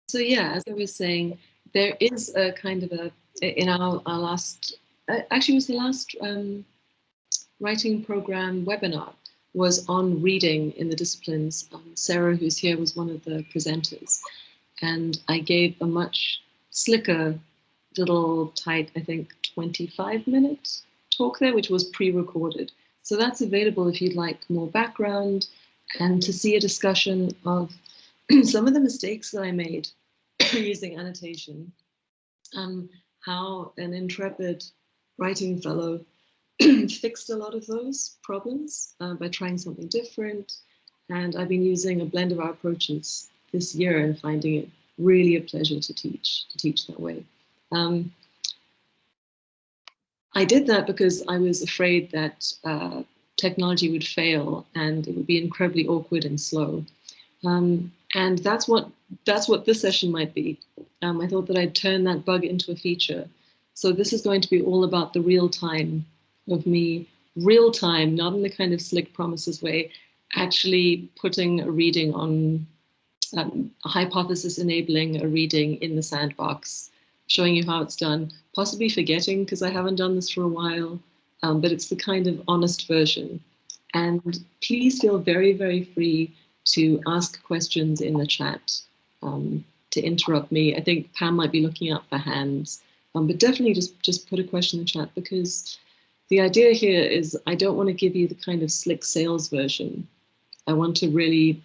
So yeah, as I was saying, there is a kind of a, in our last, actually it was the last writing program webinar was on reading in the disciplines. Sarah, who's here, was one of the presenters. And I gave a much slicker, little tight, I think 25-minute talk there, which was pre-recorded. So that's available if you'd like more background and to see a discussion of some of the mistakes that I made using annotation, how an intrepid writing fellow fixed a lot of those problems by trying something different. And I've been using a blend of our approaches this year and finding it really a pleasure to teach that way. I did that because I was afraid that technology would fail and it would be incredibly awkward and slow. And that's what this session might be. I thought that I'd turn that bug into a feature. So this is going to be all about the real time of me, real time, not in the kind of slick promises way, actually putting a reading on, a hypothesis enabling a reading in the sandbox, showing you how it's done, possibly forgetting because I haven't done this for a while, but it's the kind of honest version. And please feel very, very free to ask questions in the chat, to interrupt me. I think Pam might be looking out for hands, but definitely just put a question in the chat, because the idea here is I don't want to give you the kind of slick sales version. I want to really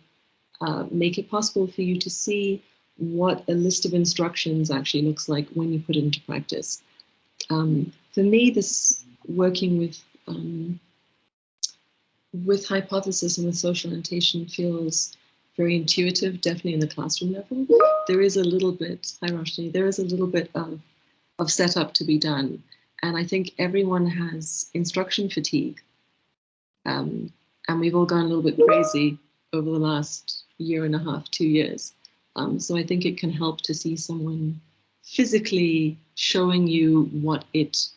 make it possible for you to see what a list of instructions actually looks like when you put it into practice. For me, this working with hypothesis and with social annotation feels very intuitive, definitely in the classroom level. There is a little bit, hi Roshni, there is a little bit of setup to be done. And I think everyone has instruction fatigue. And we've all gone a little bit crazy over the last year and a half, 2 years. So I think it can help to see someone physically showing you what it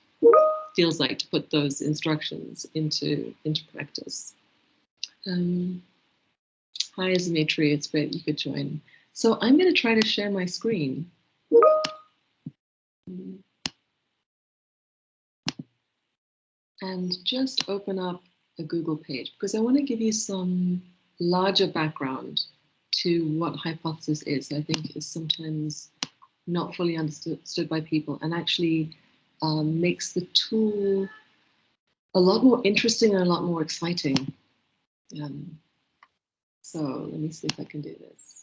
feels like to put those instructions into practice. Hi, Dimitri, it's great you could join. So I'm going to try to share my screen. And just open up a Google page, because I want to give you some larger background to what hypothesis is. I think is sometimes not fully understood by people, and actually makes the tool a lot more interesting and a lot more exciting. So let me see if I can do this.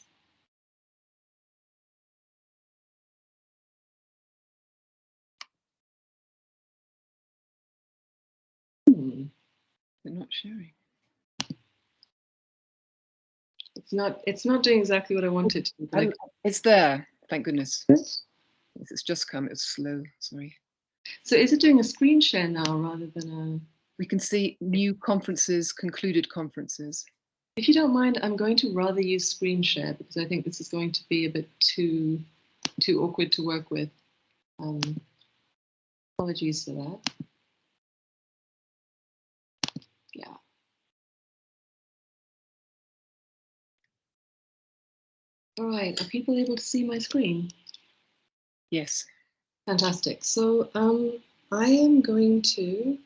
They're not sharing. It's not doing exactly what I wanted to. But it's there, thank goodness. It's just come, it's slow, sorry. So is it doing a screen share now rather than a... We can see new conferences, concluded conferences. If you don't mind, I'm going to rather use screen share because I think this is going to be a bit too awkward to work with. Apologies for that. Yeah. All right, are people able to see my screen? Yes. Fantastic. So I am going to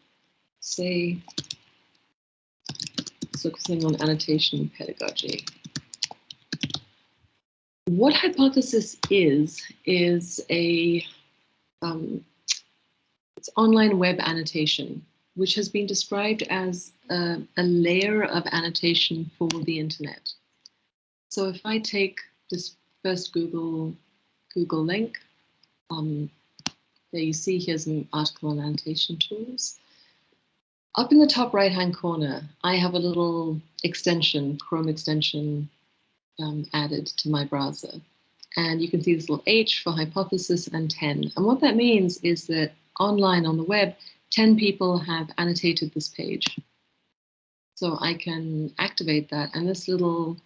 say, focusing on annotation pedagogy. What hypothesis is a it's online web annotation, which has been described as a layer of annotation for the internet. So if I take this first Google link, there you see here's an article on annotation tools. Up in the top right-hand corner, I have a little extension, Chrome extension, added to my browser. And you can see this little H for hypothesis and 10. And what that means is that online on the web, 10 people have annotated this page. So I can activate that. And this little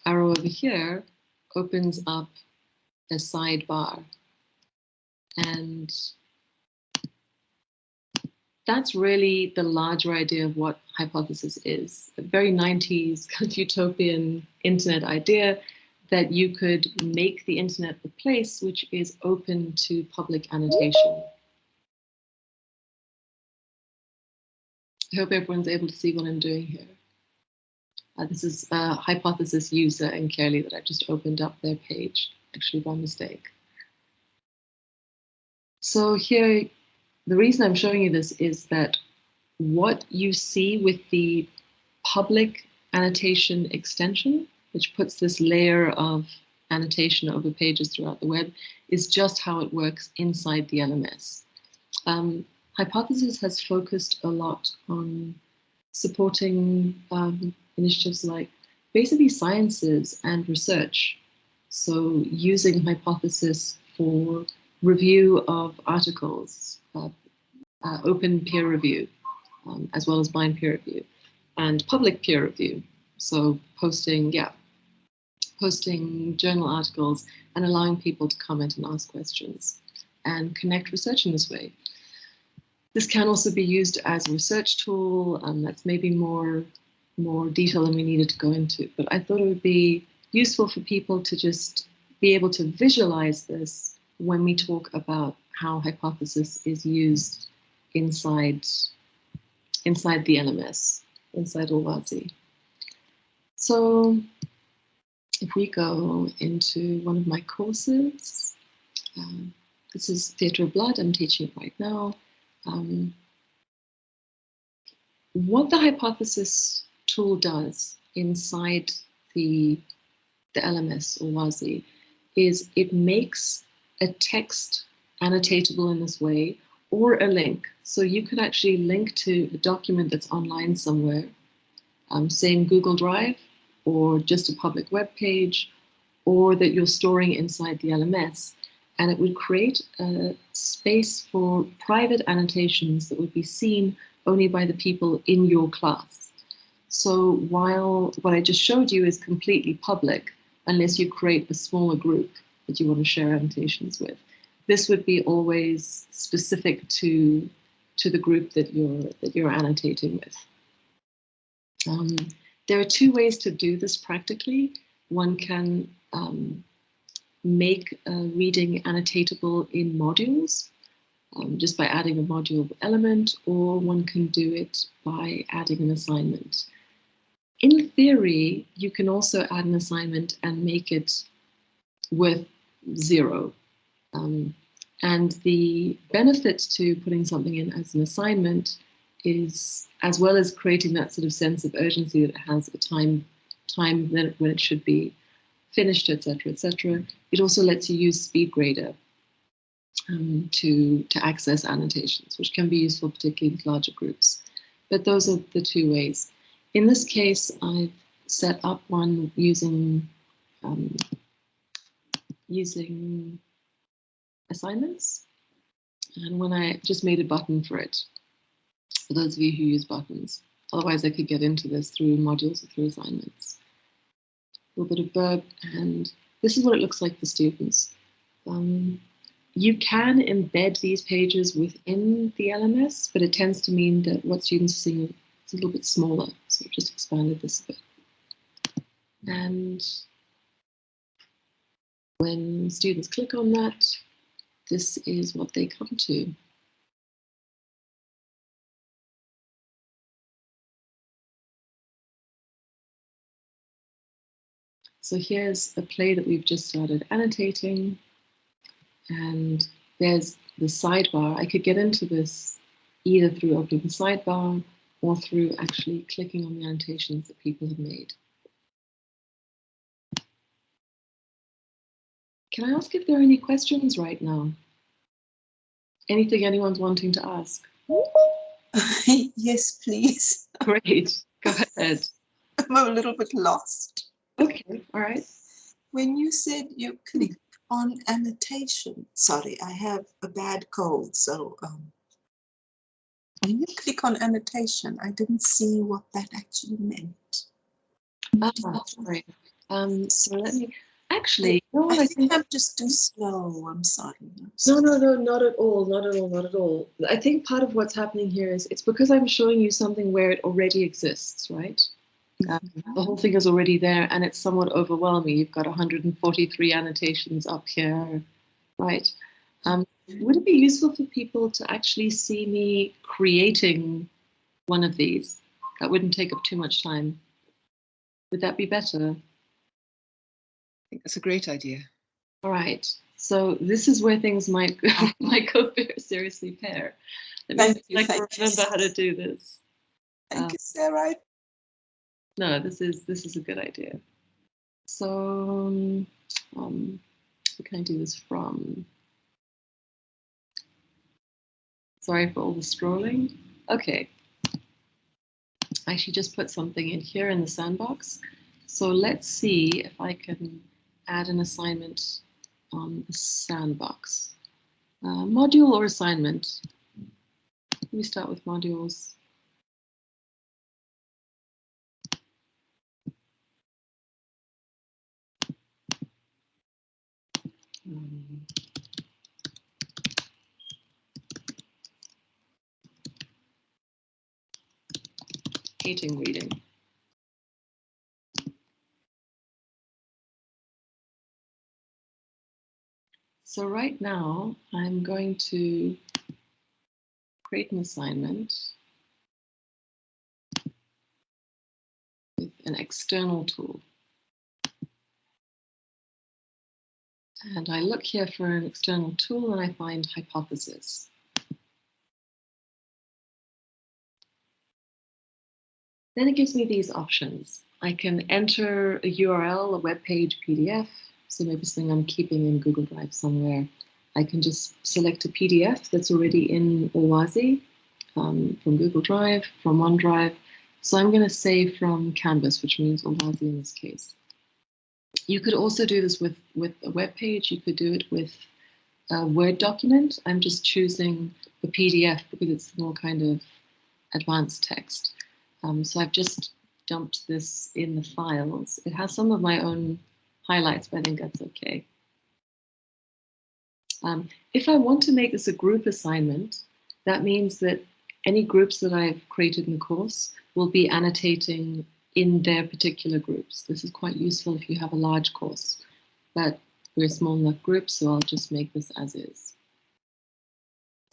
arrow over here opens up a sidebar. And that's really the larger idea of what hypothesis is. A very 90s kind of utopian internet idea that you could make the internet a place which is open to public annotation. I hope everyone's able to see what I'm doing here. This is a hypothesis user in Clearly that I've just opened up their page, actually by mistake. So here, the reason I'm showing you this is that what you see with the public annotation extension, which puts this layer of annotation over pages throughout the web, is just how it works inside the LMS. Hypothesis has focused a lot on supporting initiatives like basically sciences and research. So using Hypothesis for review of articles, open peer review, as well as blind peer review, and public peer review. So posting journal articles and allowing people to comment and ask questions and connect research in this way. This can also be used as a research tool. That's maybe more detail than we needed to go into, but I thought it would be useful for people to just be able to visualize this when we talk about how Hypothesis is used inside the LMS, inside OWASI. So if we go into one of my courses, this is Theatre of Blood, I'm teaching it right now. What the Hypothesis tool does inside the LMS or WASI is it makes a text annotatable in this way, or a link. So you could actually link to a document that's online somewhere, say in Google Drive, or just a public web page, or that you're storing inside the LMS. And it would create a space for private annotations that would be seen only by the people in your class. So while what I just showed you is completely public, unless you create a smaller group that you want to share annotations with, this would be always specific to the group that you're annotating with. There are two ways to do this practically. One can make reading annotatable in modules, just by adding a module element, or one can do it by adding an assignment. In theory, you can also add an assignment and make it worth 0. And the benefit to putting something in as an assignment is, as well as creating that sort of sense of urgency that it has a time when it should be finished, etc., it also lets you use SpeedGrader to access annotations, which can be useful particularly with larger groups. But those are the two ways. In this case, I've set up one using assignments, and when I just made a button for it, for those of you who use buttons. Otherwise I could get into this through modules or through assignments. A little bit of Burp, and this is what it looks like for students. You can embed these pages within the LMS, but it tends to mean that what students are seeing is a little bit smaller, so I've just expanded this a bit. And when students click on that, this is what they come to. So here's a play that we've just started annotating, and there's the sidebar. I could get into this either through opening the sidebar or through actually clicking on the annotations that people have made. Can I ask if there are any questions right now? Anything anyone's wanting to ask? Yes, please. Great, go ahead. I'm a little bit lost. Okay, all right. When you said you click on annotation, sorry, I have a bad cold, so when you click on annotation, I didn't see what that actually meant. Sorry. So let me actually. No, I think I'm just too slow. I'm sorry. No, not at all, not at all, not at all. I think part of what's happening here is it's because I'm showing you something where it already exists, right? The whole thing is already there, and it's somewhat overwhelming. You've got 143 annotations up here, right? Would it be useful for people to actually see me creating one of these? That wouldn't take up too much time. Would that be better? I think that's a great idea. All right. So this is where things might go very seriously pair. Let me remember how to do this. Thank you, Sarah. No, this is a good idea. So where can I do this from? Sorry for all the scrolling. Okay. I actually just put something in here in the sandbox. So let's see if I can add an assignment on the sandbox. Module or assignment? Let me start with modules. Hating reading. So right now, I'm going to create an assignment with an external tool. And I look here for an external tool and I find hypothesis. Then it gives me these options. I can enter a URL, a web page, PDF, so maybe something I'm keeping in Google Drive somewhere. I can just select a PDF that's already in Owazi from Google Drive, from OneDrive. So I'm going to say from Canvas, which means Owazi in this case. You could also do this with a web page. You could do it with a Word document. I'm just choosing the PDF because it's more kind of advanced text. So I've just dumped this in the files. It has some of my own highlights, but I think that's okay. If I want to make this a group assignment, that means that any groups that I've created in the course will be annotating in their particular groups. This is quite useful if you have a large course, but we're a small enough group, so I'll just make this as is.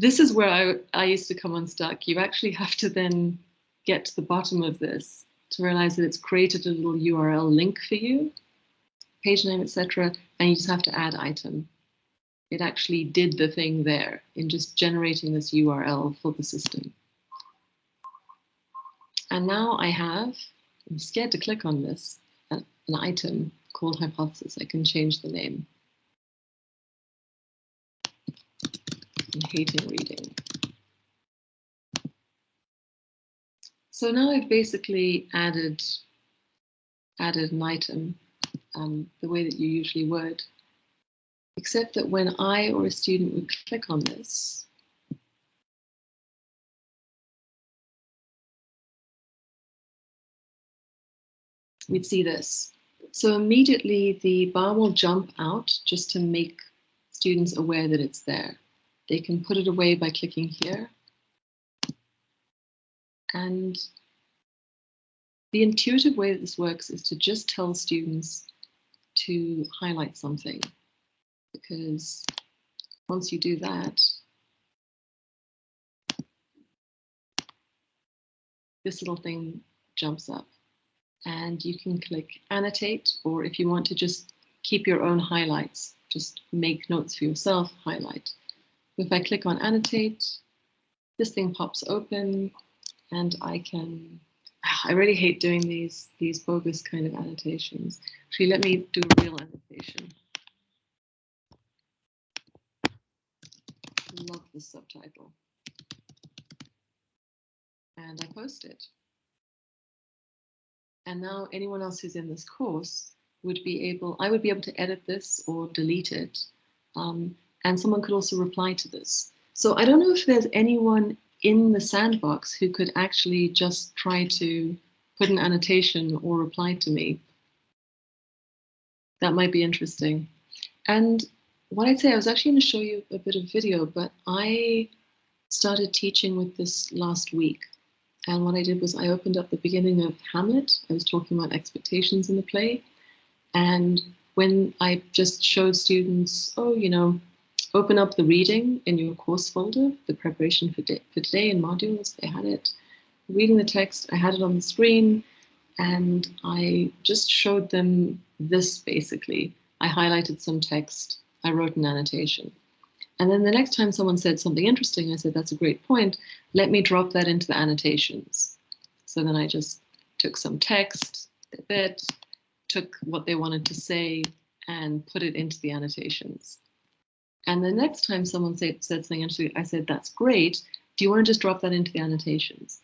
This is where I used to come unstuck. You actually have to then get to the bottom of this to realize that it's created a little URL link for you, page name, etc., and you just have to add item. It actually did the thing there in just generating this URL for the system. And now I have, I'm scared to click on this, an item called hypothesis. I can change the name. I'm hating reading. So now I've basically added an item the way that you usually would, except that when I or a student would click on this, we'd see this. So immediately the bar will jump out just to make students aware that it's there. They can put it away by clicking here. And the intuitive way that this works is to just tell students to highlight something, because once you do that, this little thing jumps up and you can click annotate, or if you want to just keep your own highlights, just make notes for yourself, highlight. If I click on annotate, this thing pops open and I really hate doing these bogus kind of annotations. Actually, let me do a real annotation. Love the subtitle. And I post it. And now anyone else who's in this course would be able, I would be able to edit this or delete it. And someone could also reply to this. So I don't know if there's anyone in the sandbox who could actually just try to put an annotation or reply to me. That might be interesting. And what I'd say, I was actually going to show you a bit of video, but I started teaching with this last week. And what I did was I opened up the beginning of Hamlet. I was talking about expectations in the play. And when I just showed students, oh, you know, open up the reading in your course folder, the preparation for today in modules, they had it. Reading the text, I had it on the screen, and I just showed them this basically. I highlighted some text, I wrote an annotation. And then the next time someone said something interesting, I said, that's a great point. Let me drop that into the annotations. So then I just took some text, a bit, took what they wanted to say and put it into the annotations. And the next time someone said something interesting, I said, that's great. Do you want to just drop that into the annotations?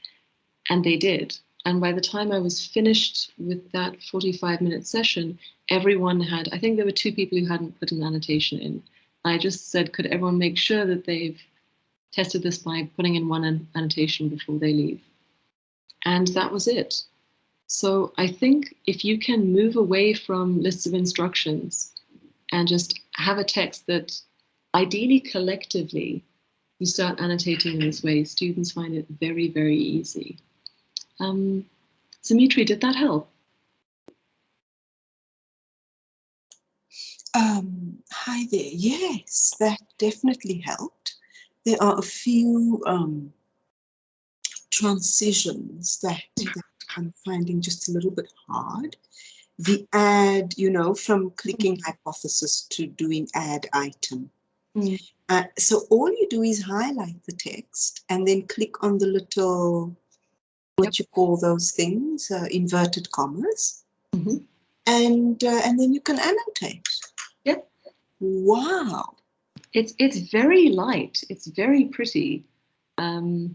And they did. And by the time I was finished with that 45-minute session, everyone had, I think there were 2 people who hadn't put an annotation in. I just said, could everyone make sure that they've tested this by putting in one annotation before they leave? And that was it. So I think if you can move away from lists of instructions and just have a text that ideally collectively you start annotating in this way, students find it very, very easy. Dimitri, did that help? Hi there. Yes, that definitely helped. There are a few transitions that I'm finding just a little bit hard. The add, you know, from clicking hypothesis to doing add item. So all you do is highlight the text and then click on the little, what you call those things, inverted commas, and then you can annotate. Yep. Wow. It's very light. It's very pretty. And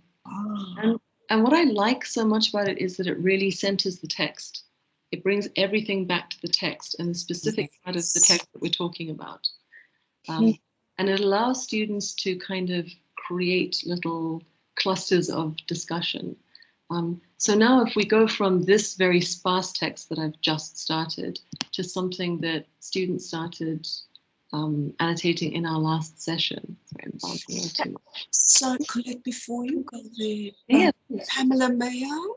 what I like so much about it is that it really centers the text. It brings everything back to the text and the specific part of the text that we're talking about. And it allows students to kind of create little clusters of discussion. So now if we go from this very sparse text that I've just started to something that students started annotating in our last session. Sorry, I'm bouncing around too much. So, Colette, before you go there, Pamela, may I?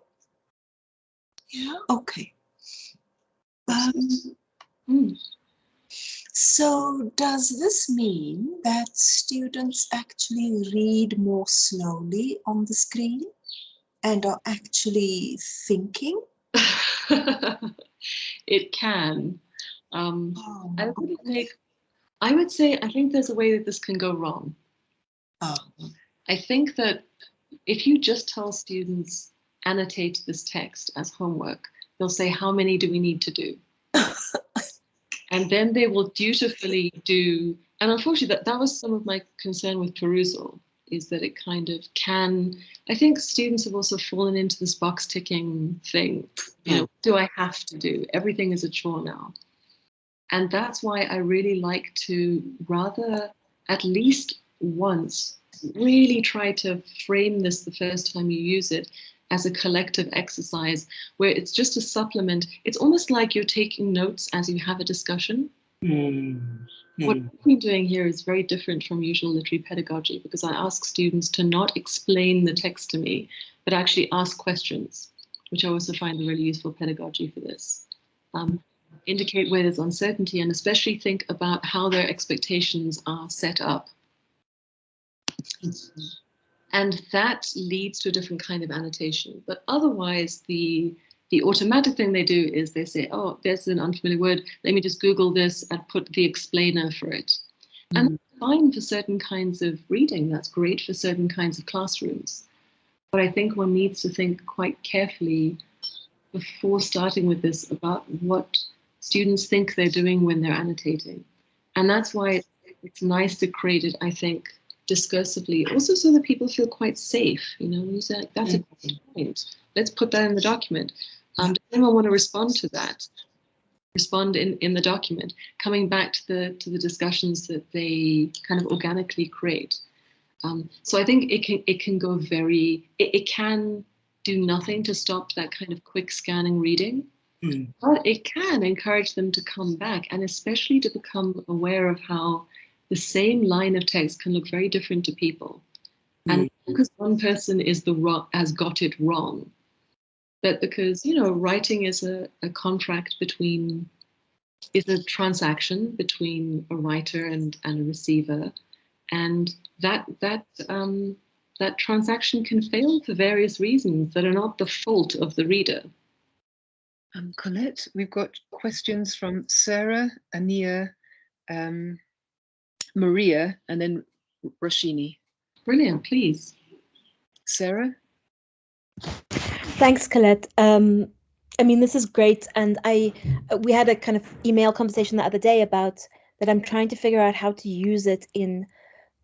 Yeah, okay. So does this mean that students actually read more slowly on the screen and are actually thinking? It can. I would say, I think there's a way that this can go wrong. I think that if you just tell students, annotate this text as homework, they'll say, how many do we need to do? And then they will dutifully do, and unfortunately that was some of my concern with perusal, is that it kind of can, I think students have also fallen into this box ticking thing. You know, do I have to do? Everything is a chore now. And that's why I really like to rather at least once really try to frame this the first time you use it as a collective exercise where it's just a supplement. It's almost like you're taking notes as you have a discussion. What I've been doing here is very different from usual literary pedagogy because I ask students to not explain the text to me, but actually ask questions, which I also find a really useful pedagogy for this. Indicate where there's uncertainty and especially think about how their expectations are set up. And that leads to a different kind of annotation. But otherwise, the automatic thing they do is they say, oh, there's an unfamiliar word. Let me just Google this and put the explainer for it. And that's fine for certain kinds of reading. That's great for certain kinds of classrooms. But I think one needs to think quite carefully before starting with this about what students think they're doing when they're annotating. And that's why it's nice to create it, I think, discursively, also so that people feel quite safe. You know, you say, that's a good point. Let's put that in the document. Does anyone want to respond to that? Respond in the document, coming back to the discussions that they kind of organically create. So I think it can go very, it can do nothing to stop that kind of quick scanning reading, but it can encourage them to come back and especially to become aware of how the same line of text can look very different to people. And because one person has got it wrong, but because, you know, writing is a contract is a transaction between a writer and a receiver, and that transaction can fail for various reasons that are not the fault of the reader. Colette, we've got questions from Sarah, Ania, Maria, and then Roshini. Brilliant, please. Sarah? Thanks, Colette. I mean, this is great. And we had a kind of email conversation the other day about that I'm trying to figure out how to use it in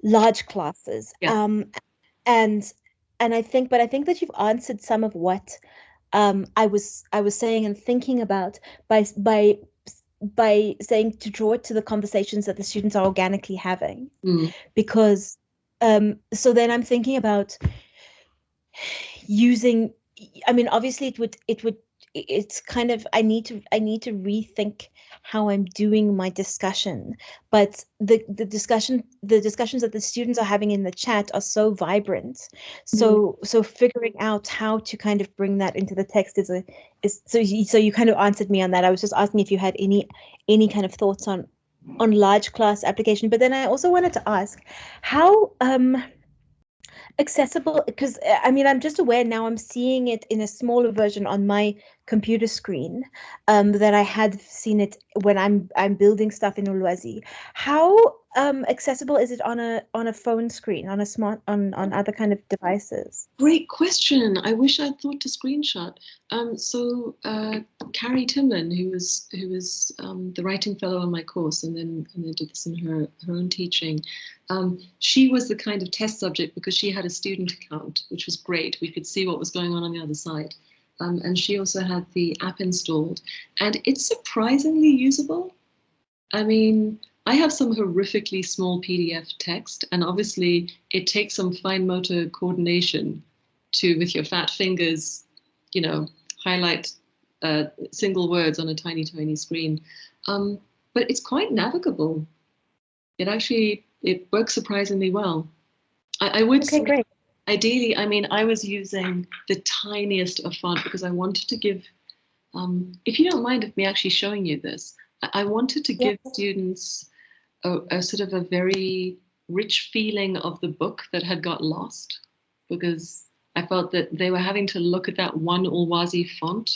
large classes. Yeah. And I think that you've answered some of what I was saying and thinking about by saying to draw it to the conversations that the students are organically having. Because so then I'm thinking about using, I mean, obviously it's kind of, I need to rethink how I'm doing my discussion, but the discussions that the students are having in the chat are so vibrant. So figuring out how to kind of bring that into the text so you kind of answered me on that. I was just asking if you had any kind of thoughts on large class application, but then I also wanted to ask how accessible, because I mean, I'm just aware now I'm seeing it in a smaller version on my computer screen that I had seen it when I'm building stuff in Ulwazi. How accessible is it on a phone screen, on a smart, on other kind of devices? Great question. I wish I'd thought to screenshot. So Carrie Timlin, who was the writing fellow on my course, and then did this in her own teaching. She was the kind of test subject because she had a student account, which was great. We could see what was going on the other side. And she also had the app installed, and it's surprisingly usable. I mean, I have some horrifically small PDF text, and obviously it takes some fine motor coordination to, with your fat fingers, you know, highlight single words on a tiny, tiny screen. But it's quite navigable. It works surprisingly well. I would say, great. Ideally, I mean, I was using the tiniest of font because I wanted to give, if you don't mind of me actually showing you this, I wanted to give students a sort of a very rich feeling of the book that had got lost, because I felt that they were having to look at that one Ulwazi font.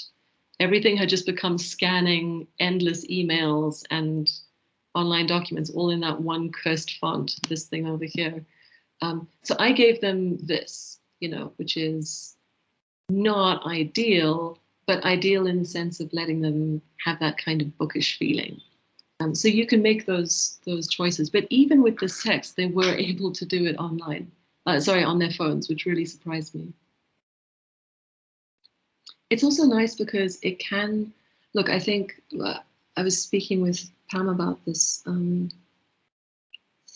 Everything had just become scanning endless emails and online documents all in that one cursed font, this thing over here. So I gave them this, you know, which is not ideal, but ideal in the sense of letting them have that kind of bookish feeling. So you can make those choices. But even with this text, they were able to do it online. On their phones, which really surprised me. It's also nice because it can, look, I think I was speaking with Pam about this,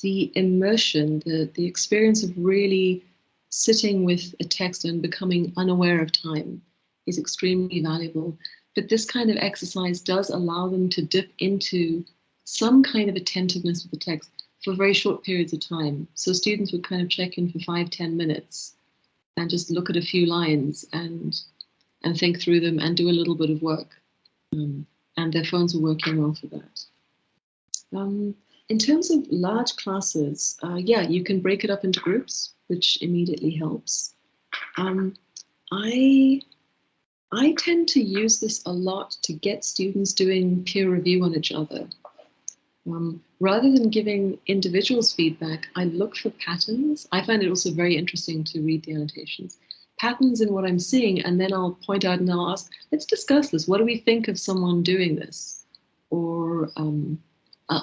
the immersion, the experience of really sitting with a text and becoming unaware of time is extremely valuable. But this kind of exercise does allow them to dip into some kind of attentiveness with the text for very short periods of time. So students would kind of check in for 5-10 minutes and just look at a few lines and think through them and do a little bit of work. And their phones were working well for that. In terms of large classes, yeah, you can break it up into groups, which immediately helps. I tend to use this a lot to get students doing peer review on each other. Rather than giving individuals feedback, I look for patterns. I find it also very interesting to read the annotations. Patterns in what I'm seeing, and then I'll point out and I'll ask, let's discuss this. What do we think of someone doing this? Or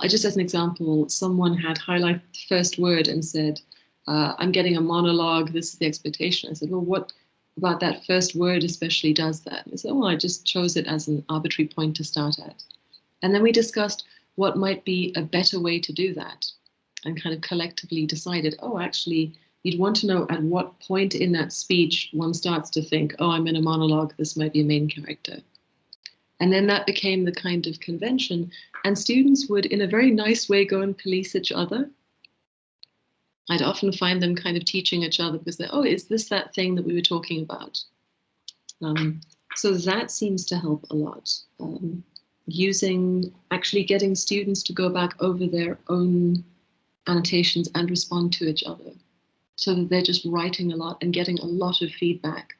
just as an example, someone had highlighted the first word and said, I'm getting a monologue, this is the expectation. I said, well, what about that first word especially does that? I said, oh, I just chose it as an arbitrary point to start at. And then we discussed what might be a better way to do that, and kind of collectively decided, oh, actually, you'd want to know at what point in that speech one starts to think, oh, I'm in a monologue, this might be a main character. And then that became the kind of convention, and students would, in a very nice way, go and police each other. I'd often find them kind of teaching each other because they're, oh, is this that thing that we were talking about? So that seems to help a lot. Actually getting students to go back over their own annotations and respond to each other, so that they're just writing a lot and getting a lot of feedback.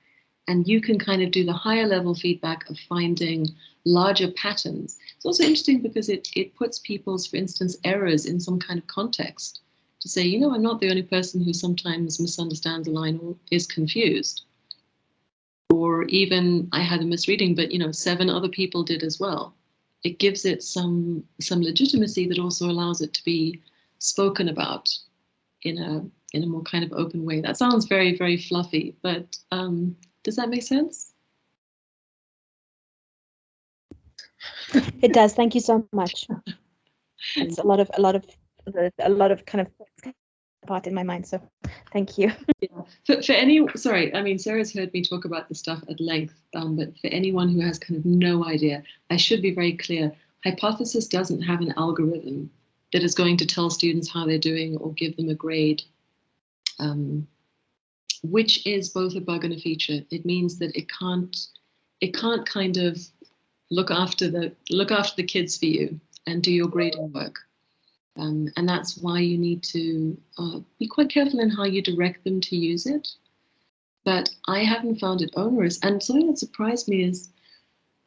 And you can kind of do the higher level feedback of finding larger patterns. It's also interesting because it puts people's, for instance, errors in some kind of context to say, you know, I'm not the only person who sometimes misunderstands a line or is confused. Or even I had a misreading, but, you know, 7 other people did as well. It gives it some legitimacy that also allows it to be spoken about in a more kind of open way. That sounds very, very fluffy, but does that make sense? It does. Thank you so much. It's a lot of kind of part in my mind. So thank you. Yeah. For any, sorry, I mean, Sarah's heard me talk about this stuff at length, but for anyone who has kind of no idea, I should be very clear. Hypothesis doesn't have an algorithm that is going to tell students how they're doing or give them a grade, which is both a bug and a feature. It means that it can't kind of look after the kids for you and do your grading work. And that's why you need to be quite careful in how you direct them to use it. But I haven't found it onerous. And something that surprised me is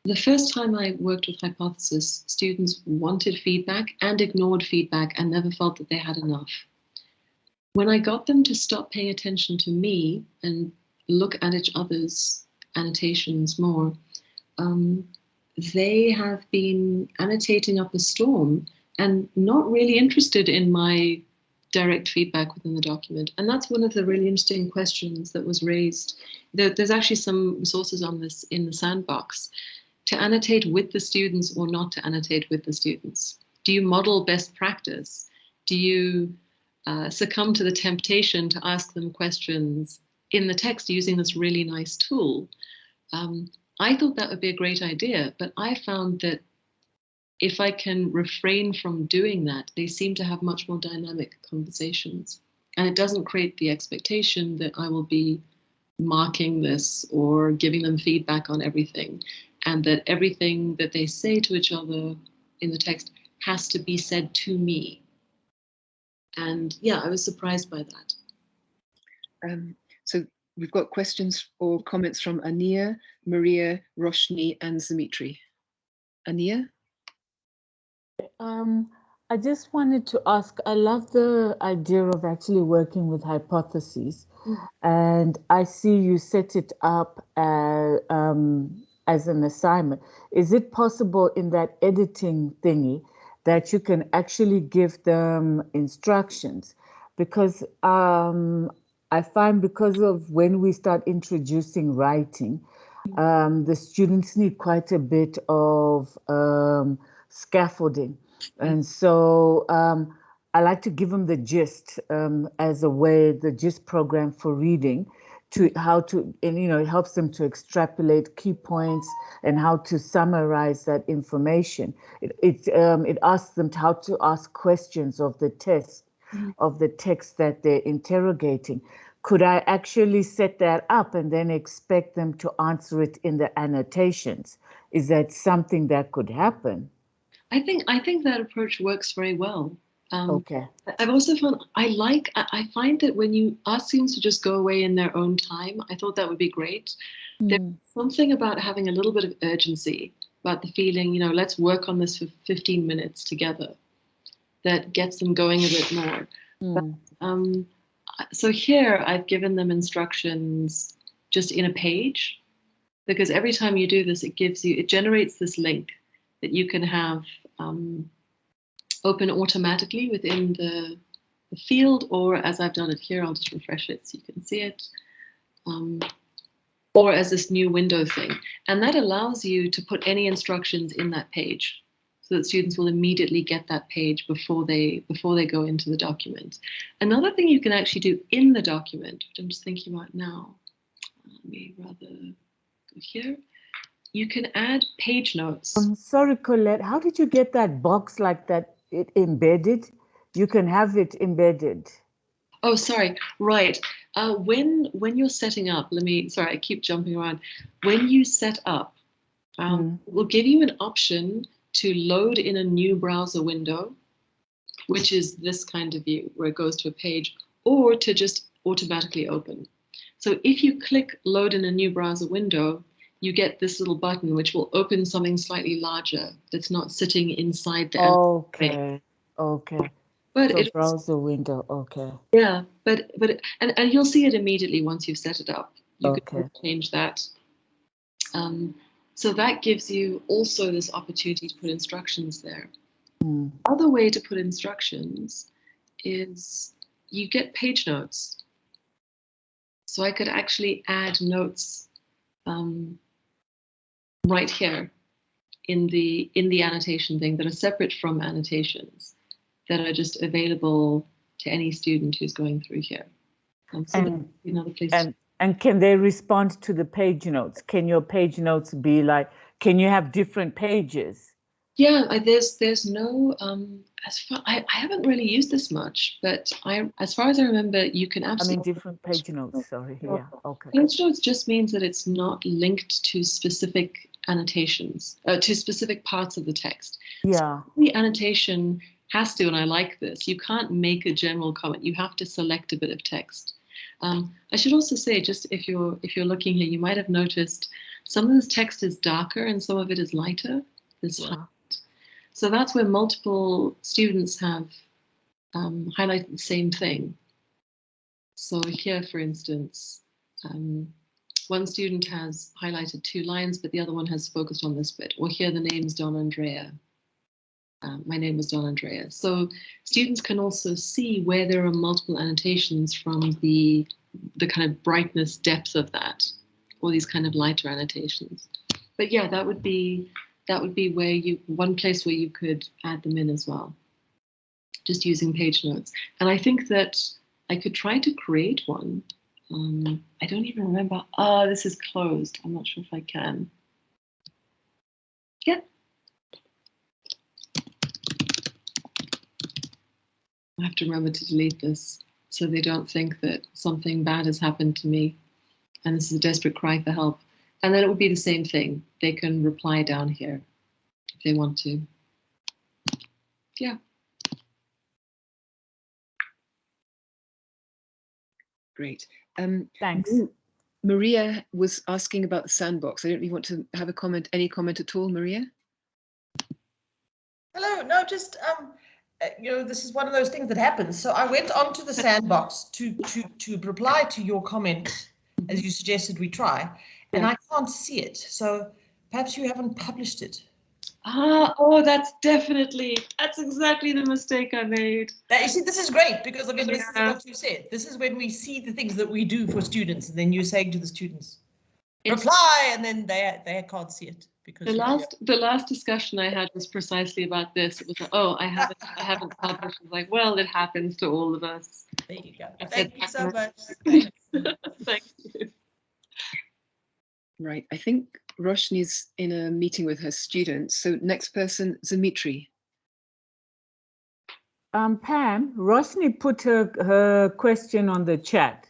the first time I worked with Hypothesis, students wanted feedback and ignored feedback and never felt that they had enough. When I got them to stop paying attention to me and look at each other's annotations more, they have been annotating up a storm and not really interested in my direct feedback within the document. And that's one of the really interesting questions that was raised. There's actually some resources on this in the sandbox. To annotate with the students or not to annotate with the students? Do you model best practice? Do you succumb to the temptation to ask them questions in the text using this really nice tool? I thought that would be a great idea, but I found that if I can refrain from doing that, they seem to have much more dynamic conversations. And it doesn't create the expectation that I will be marking this or giving them feedback on everything, and that everything that they say to each other in the text has to be said to me. And yeah, I was surprised by that. So we've got questions or comments from Ania, Maria, Roshni, and Dimitri. Ania? I just wanted to ask, I love the idea of actually working with hypotheses. And I see you set it up as an assignment. Is it possible in that editing thingy that you can actually give them instructions? Because I find because of when we start introducing writing, the students need quite a bit of scaffolding. And so I like to give them the gist as a way, the gist program for reading, to how to, and you know, it helps them to extrapolate key points and how to summarize that information. It asks them how to ask questions of the test, of the text that they're interrogating. Could I actually set that up and then expect them to answer it in the annotations? Is that something that could happen? I think that approach works very well. Okay. I've also found I find that when you ask students to just go away in their own time, I thought that would be great. There's something about having a little bit of urgency, about the feeling, you know, let's work on this for 15 minutes together, that gets them going a bit more. But, so here I've given them instructions just in a page, because every time you do this, it generates this link that you can have open automatically within the field, or as I've done it here, I'll just refresh it so you can see it, or as this new window thing. And that allows you to put any instructions in that page so that students will immediately get that page before they go into the document. Another thing you can actually do in the document, which I'm just thinking about now, let me rather go here. You can add page notes. I'm sorry, Colette, how did you get that box like that, it embedded? You can have it embedded. Oh, sorry. Right. When you're setting up, sorry, I keep jumping around. When you set up, we'll give you an option to load in a new browser window, which is this kind of view where it goes to a page, or to just automatically open. So if you click load in a new browser window, you get this little button which will open something slightly larger that's not sitting inside the Okay. Okay. But So it browser window. Okay. yeah, but and you'll see it immediately once you've set it up. You can change that. So that gives you also this opportunity to put instructions there. Other way to put instructions is you get page notes. So I could actually add notes right here in the annotation thing that are separate from annotations, that are just available to any student who's going through here. So that's another place. And can they respond to the page notes? Can your page notes be like, can you have different pages? Yeah, there's no, I haven't really used this much, but as far as I remember, you can absolutely. Different page notes, sorry, yeah, okay. Page notes just means that it's not linked to specific annotations, to specific parts of the text. Yeah. So the annotation has to, and I like this, you can't make a general comment, you have to select a bit of text. I should also say, just if you're looking here, you might have noticed some of this text is darker and some of it is lighter. So that's where multiple students have highlighted the same thing. So here, for instance, one student has highlighted 2 lines, but the other one has focused on this bit. Or here the name's Don Andrea. My name was Don Andrea. So students can also see where there are multiple annotations from the kind of brightness depth of that, or these kind of lighter annotations. But yeah, that would be where one place where you could add them in as well, just using page notes. And I think that I could try to create one. I don't even remember. This is closed. I'm not sure if I can. Yeah. I have to remember to delete this so they don't think that something bad has happened to me and this is a desperate cry for help. And then it would be the same thing. They can reply down here if they want to. Yeah. Great. Thanks. Maria was asking about the sandbox. I don't really want to have any comment at all, Maria? Hello, no, just, this is one of those things that happens. So I went onto the sandbox to reply to your comment, as you suggested we try, and I can't see it. So perhaps you haven't published it. That's exactly the mistake I made. Now, you see, this is great because, this is what you said. This is when we see the things that we do for students, and then you're saying to the students, reply, and then they can't see it. Because the last discussion I had was precisely about this. It was like, I haven't published. It's like, well, it happens to all of us. There you go. Thank you so much. Thank you. Right, I think Roshni's in a meeting with her students. So next person, Dimitri. Pam, Roshni put her question on the chat.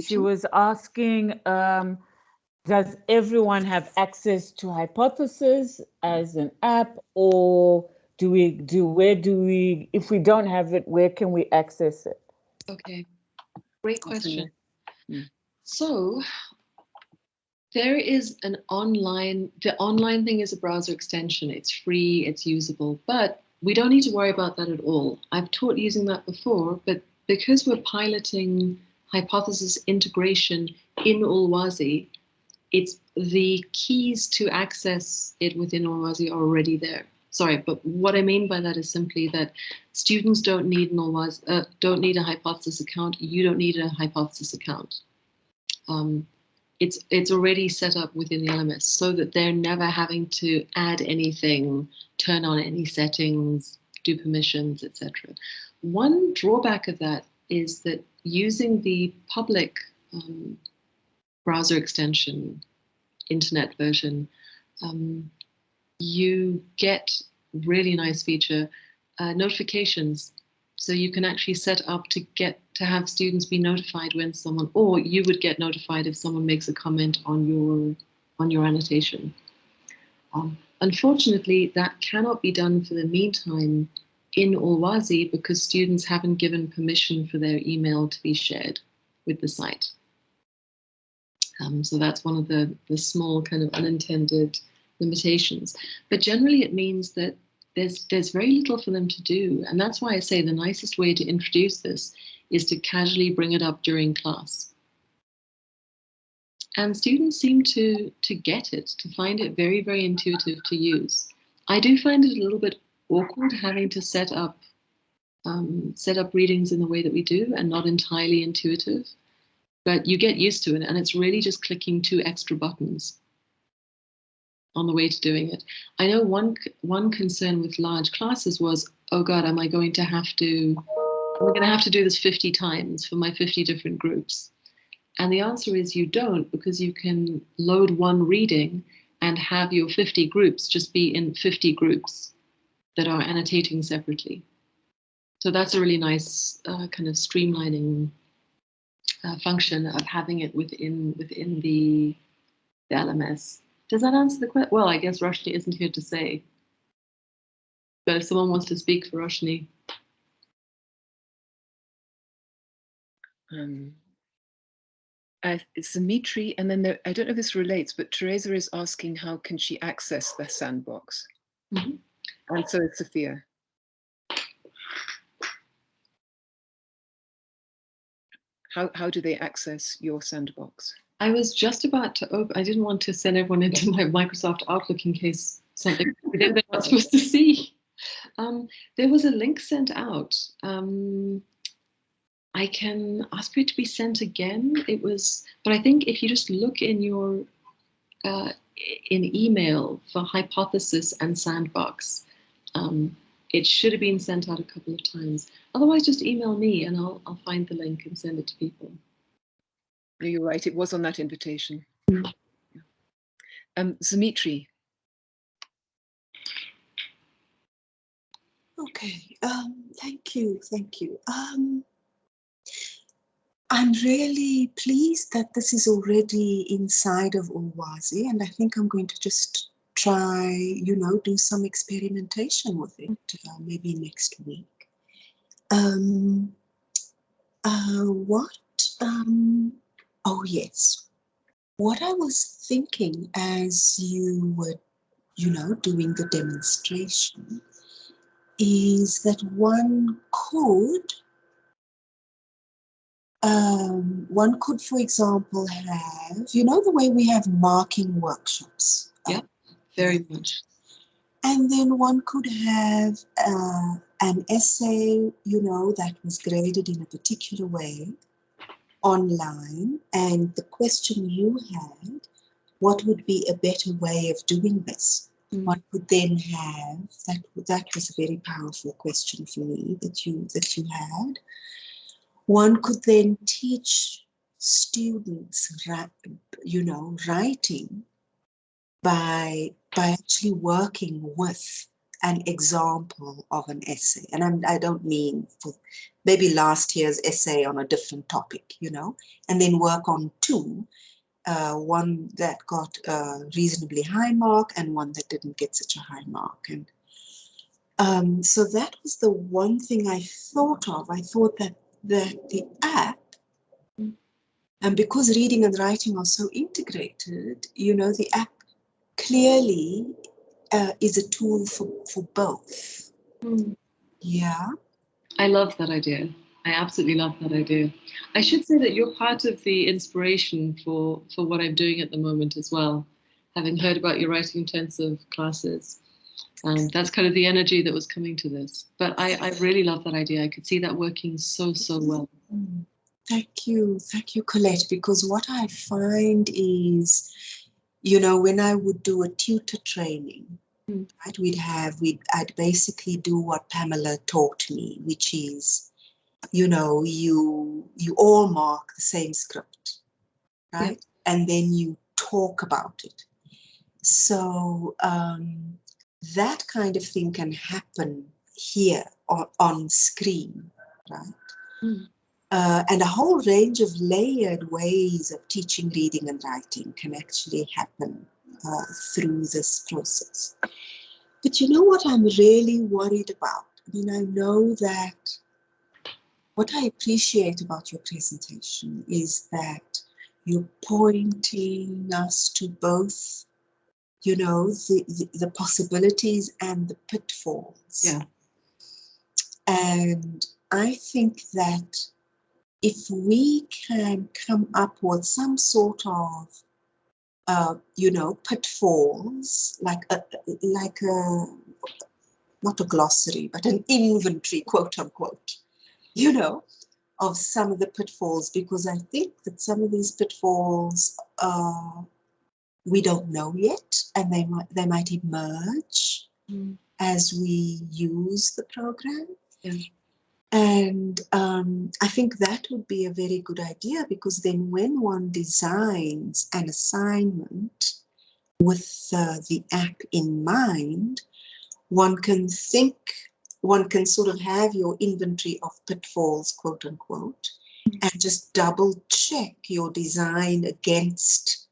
She was asking, does everyone have access to Hypothesis as an app, or if we don't have it, where can we access it? Okay, great question. So there is the online thing is a browser extension. It's free, it's usable, but we don't need to worry about that at all. I've taught using that before, but because we're piloting Hypothesis integration in Ulwazi, it's the keys to access it within Ulwazi are already there. Sorry, but what I mean by that is simply that students don't need don't need a Hypothesis account. You don't need a Hypothesis account. It's already set up within the LMS so that they're never having to add anything, turn on any settings, do permissions, etc. One drawback of that is that using the public browser extension, internet version, you get really nice feature, notifications. So you can actually set up to get to have students be notified when someone, or you would get notified if someone makes a comment on your annotation. Unfortunately, that cannot be done for the meantime in Ulwazi because students haven't given permission for their email to be shared with the site. So that's one of the small kind of unintended limitations. But generally it means that there's very little for them to do. And that's why I say the nicest way to introduce this is to casually bring it up during class. And students seem to get it, to find it very, very intuitive to use. I do find it a little bit awkward having to set up readings in the way that we do and not entirely intuitive. But you get used to it, and it's really just clicking 2 extra buttons on the way to doing it. I know one concern with large classes was, oh God, am I going to have to do this 50 times for my 50 different groups? And the answer is you don't, because you can load one reading and have your 50 groups just be in 50 groups that are annotating separately. So that's a really nice kind of streamlining function of having it within the LMS. Does that answer the question? Well, I guess Roshni isn't here to say, but if someone wants to speak for Roshni. It's Dimitri, and then I don't know if this relates, but Teresa is asking how can she access the sandbox? Mm-hmm. And so is Sophia. How do they access your sandbox? I was just about to open. I didn't want to send everyone into my Microsoft Outlook in case something they're not supposed to see. There was a link sent out. I can ask for it to be sent again. It was, but I think if you just look in your in email for hypothesis and sandbox, it should have been sent out a couple of times. Otherwise, just email me and I'll find the link and send it to people. No, you're right. It was on that invitation. Dimitri. Okay. Thank you. I'm really pleased that this is already inside of Ulwazi, and I think I'm going to just try, do some experimentation with it, maybe next week. Oh yes, what I was thinking as you were, doing the demonstration is that one could, for example, have, the way we have marking workshops. Yeah, very much. And then one could have an essay, that was graded in a particular way online. And the question you had, what would be a better way of doing this? One could then have, that was a very powerful question for me that you had. One could then teach students, writing by actually working with an example of an essay. And I don't mean for maybe last year's essay on a different topic, and then work on 2, one that got a reasonably high mark and one that didn't get such a high mark. And so that was the one thing I thought of. I thought that the app, and because reading and writing are so integrated, the app clearly is a tool for both. Yeah. I love that idea. I absolutely love that idea. I should say that you're part of the inspiration for what I'm doing at the moment as well, having heard about your writing intensive classes. And that's kind of the energy that was coming to this. But I really love that idea. I could see that working so well. Thank you, Colette, because what I find is, when I would do a tutor training, right, I'd basically do what Pamela taught me, which is, you all mark the same script, right? Yeah. And then you talk about it. So that kind of thing can happen here on screen, right? And a whole range of layered ways of teaching reading and writing can actually happen through this process. But you know what I'm really worried about? I mean, I know that what I appreciate about your presentation is that you're pointing us to both, you know, the possibilities and the pitfalls. Yeah. And I think that if we can come up with some sort of, you know, pitfalls, like a, not a glossary, but an inventory, quote unquote, you know, of some of the pitfalls, because I think that some of these pitfalls we don't know yet, and they might emerge as we use the program. Yeah. And I think that would be a very good idea, because then when one designs an assignment with the app in mind, one can sort of have your inventory of pitfalls, quote unquote, and just double check your design against,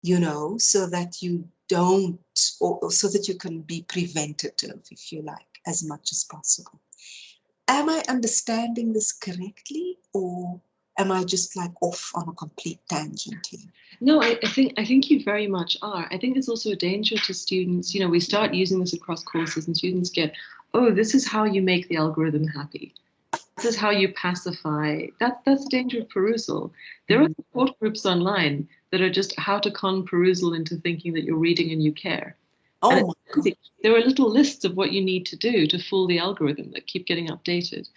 you know, so that you don't, or so that you can be preventative, if you like, as much as possible. Am I understanding this correctly, or am I just like off on a complete tangent here? No, I think you very much are. I think there's also a danger to students. You know, we start using this across courses, and students get, oh, this is how you make the algorithm happy. This is how you pacify. That's the danger of perusal. There are support groups online that are just how to con perusal into thinking that you're reading and you care. Oh my God. There are little lists of what you need to do to fool the algorithm that keep getting updated.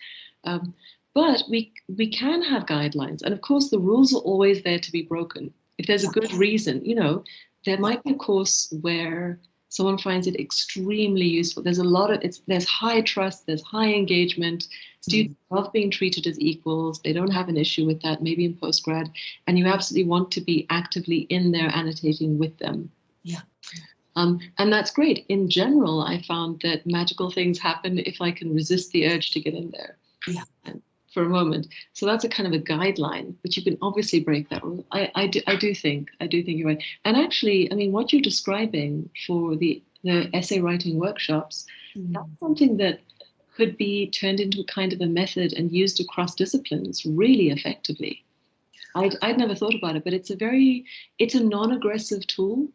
But we can have guidelines. And of course, the rules are always there to be broken. If there's a good reason, you know, there might be a course where someone finds it extremely useful. There's a lot of, there's high trust, there's high engagement. Students love being treated as equals. They don't have an issue with that, maybe in postgrad. And you absolutely want to be actively in there annotating with them. Yeah. And that's great. In general, I found that magical things happen if I can resist the urge to get in there. Yeah. For a moment. So that's a kind of a guideline, but you can obviously break that rule. I do think you're right. And actually, I mean, what you're describing for the essay writing workshops, that's something that could be turned into a kind of a method and used across disciplines really effectively. I'd never thought about it, but it's a non-aggressive tool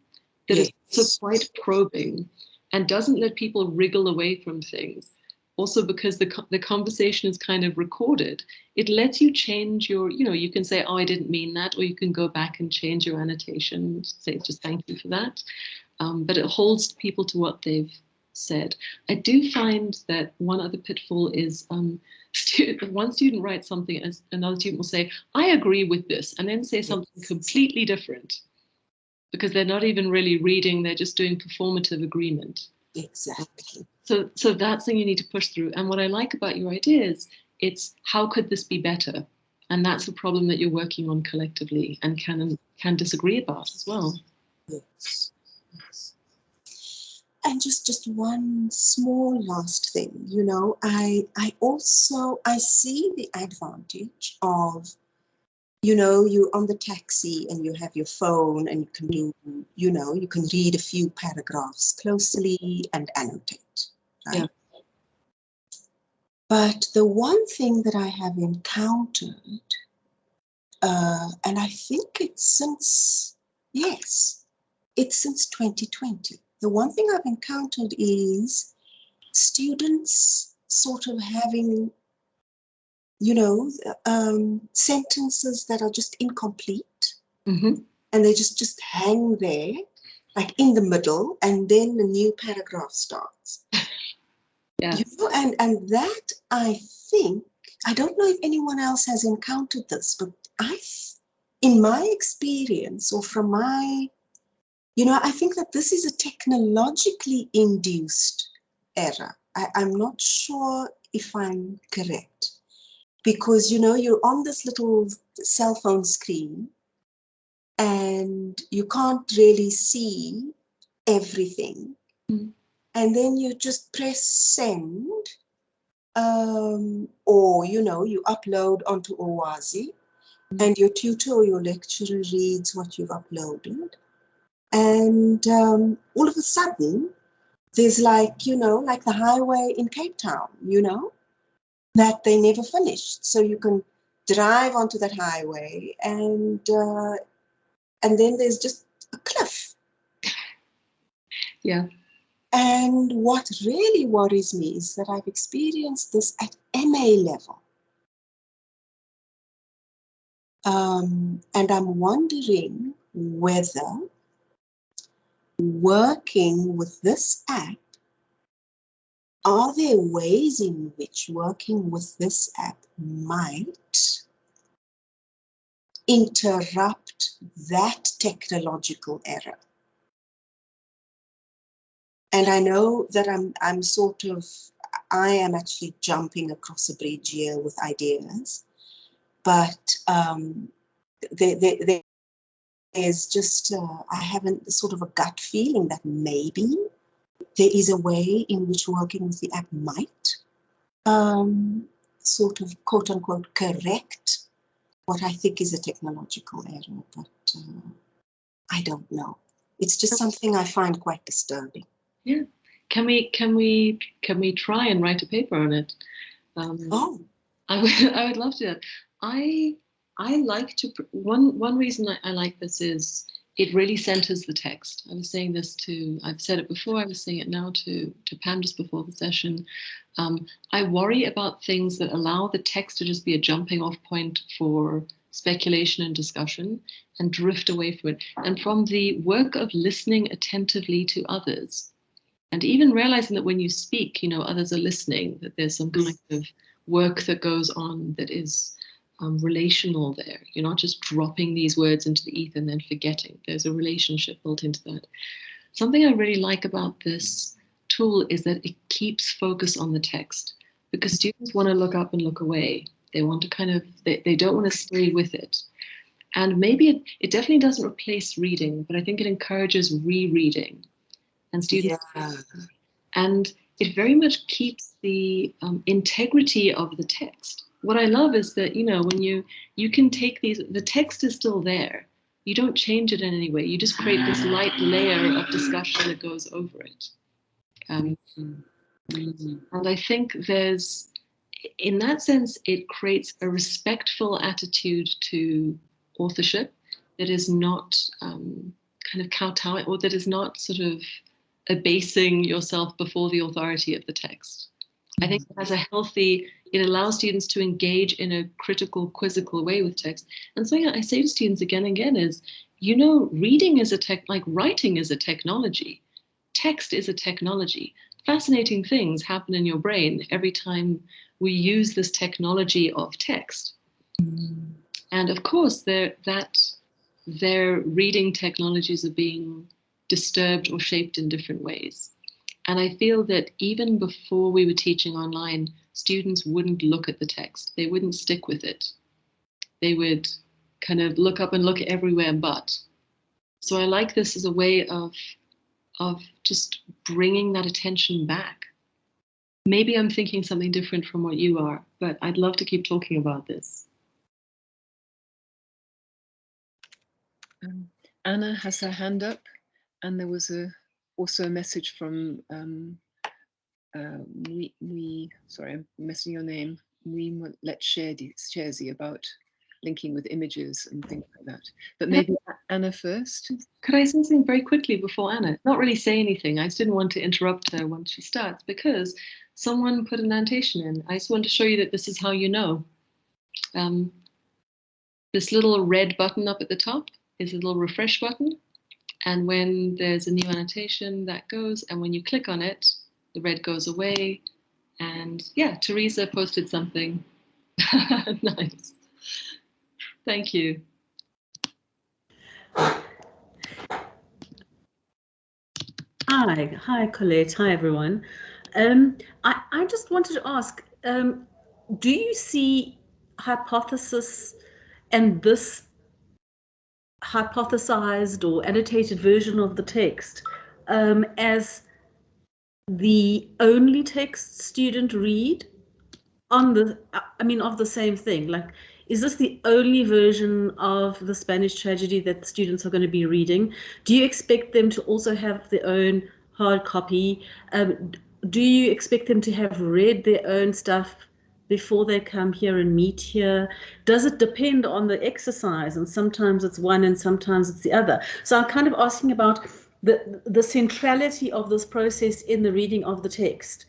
that is also quite probing and doesn't let people wriggle away from things. Also, because the conversation is kind of recorded, it lets you change your, you know, you can say, oh, I didn't mean that, or you can go back and change your annotation, say just thank you for that. But it holds people to what they've said. I do find that one other pitfall is one student writes something and another student will say, I agree with this, and then say something completely different, because they're not even really reading, they're just doing performative agreement. Exactly. So that's the thing you need to push through. And what I like about your idea is it's how could this be better? And that's the problem that you're working on collectively and can disagree about as well. Yes. And just one small last thing, you know, I see the advantage of, you know, you're on the taxi and you have your phone and you can do, you know, you can read a few paragraphs closely and annotate, right? Yeah. But the one thing that I have encountered, and I think it's since 2020. The one thing I've encountered is students sort of having, you know, sentences that are just incomplete, and they just hang there, like in the middle, and then the new paragraph starts. Yeah. You know, and that, I think, I don't know if anyone else has encountered this, but in my experience, or from my, you know, I think that this is a technologically induced error. I'm not sure if I'm correct, because, you know, you're on this little cell phone screen and you can't really see everything. And then you just press send or, you know, you upload onto Owazi and your tutor or your lecturer reads what you've uploaded. And all of a sudden, there's like, you know, like the highway in Cape Town, you know, that they never finished. So you can drive onto that highway and then there's just a cliff. Yeah. And what really worries me is that I've experienced this at MA level. And I'm wondering whether working with this app, are there ways in which working with this app might interrupt that technological error? And I know that I am actually jumping across a bridge here with ideas, but there's just, I haven't sort of a gut feeling that maybe there is a way in which working with the app might sort of quote unquote correct what I think is a technological error, but I don't know. It's just something I find quite disturbing. Yeah. Can we try and write a paper on it? I would love to. I like to, one reason I like this is it really centers the text. I was saying this I've said it before, I was saying it now to Pam just before the session. I worry about things that allow the text to just be a jumping off point for speculation and discussion and drift away from it. And from the work of listening attentively to others, and even realizing that when you speak, you know, others are listening, that there's some kind of work that goes on that is relational there. You're not just dropping these words into the ether and then forgetting. There's a relationship built into that. Something I really like about this tool is that it keeps focus on the text, because students want to look up and look away. They want to kind of, they don't want to stay with it. And maybe it definitely doesn't replace reading, but I think it encourages rereading. And students, and it very much keeps the integrity of the text. What I love is that, you know, when you can take the text is still there. You don't change it in any way. You just create this light layer of discussion that goes over it. And I think in that sense, it creates a respectful attitude to authorship that is not kind of kowtowing, or that is not sort of abasing yourself before the authority of the text. I think it has it allows students to engage in a critical, quizzical way with text. And so I say to students again and again is, you know, reading is like writing is a technology. Text is a technology. Fascinating things happen in your brain every time we use this technology of text. And of course, their reading technologies are being disturbed or shaped in different ways. And I feel that even before we were teaching online, students wouldn't look at the text. They wouldn't stick with it. They would kind of look up and look everywhere but. So I like this as a way of just bringing that attention back. Maybe I'm thinking something different from what you are, but I'd love to keep talking about this. Anna has her hand up, and there was also a message from sorry, I'm messing your name. We let's share about linking with images and things like that. But maybe Anna first. Could I say something very quickly before Anna? Not really say anything. I just didn't want to interrupt her once she starts, because someone put an annotation in. I just want to show you that this is how you know. This little red button up at the top is a little refresh button. And when there's a new annotation, that goes. And when you click on it, the red goes away. And yeah, Teresa posted something. Nice. Thank you. Hi Colette, hi everyone. I just wanted to ask, do you see hypothesis and this hypothesized or annotated version of the text as the only text student read, on the, I mean, of the same thing? Like, is this the only version of the Spanish tragedy that the students are going to be reading? Do you expect them to also have their own hard copy? Do you expect them to have read their own stuff before they come here and meet here? Does it depend on the exercise? And sometimes it's one and sometimes it's the other. So I'm kind of asking about the centrality of this process in the reading of the text.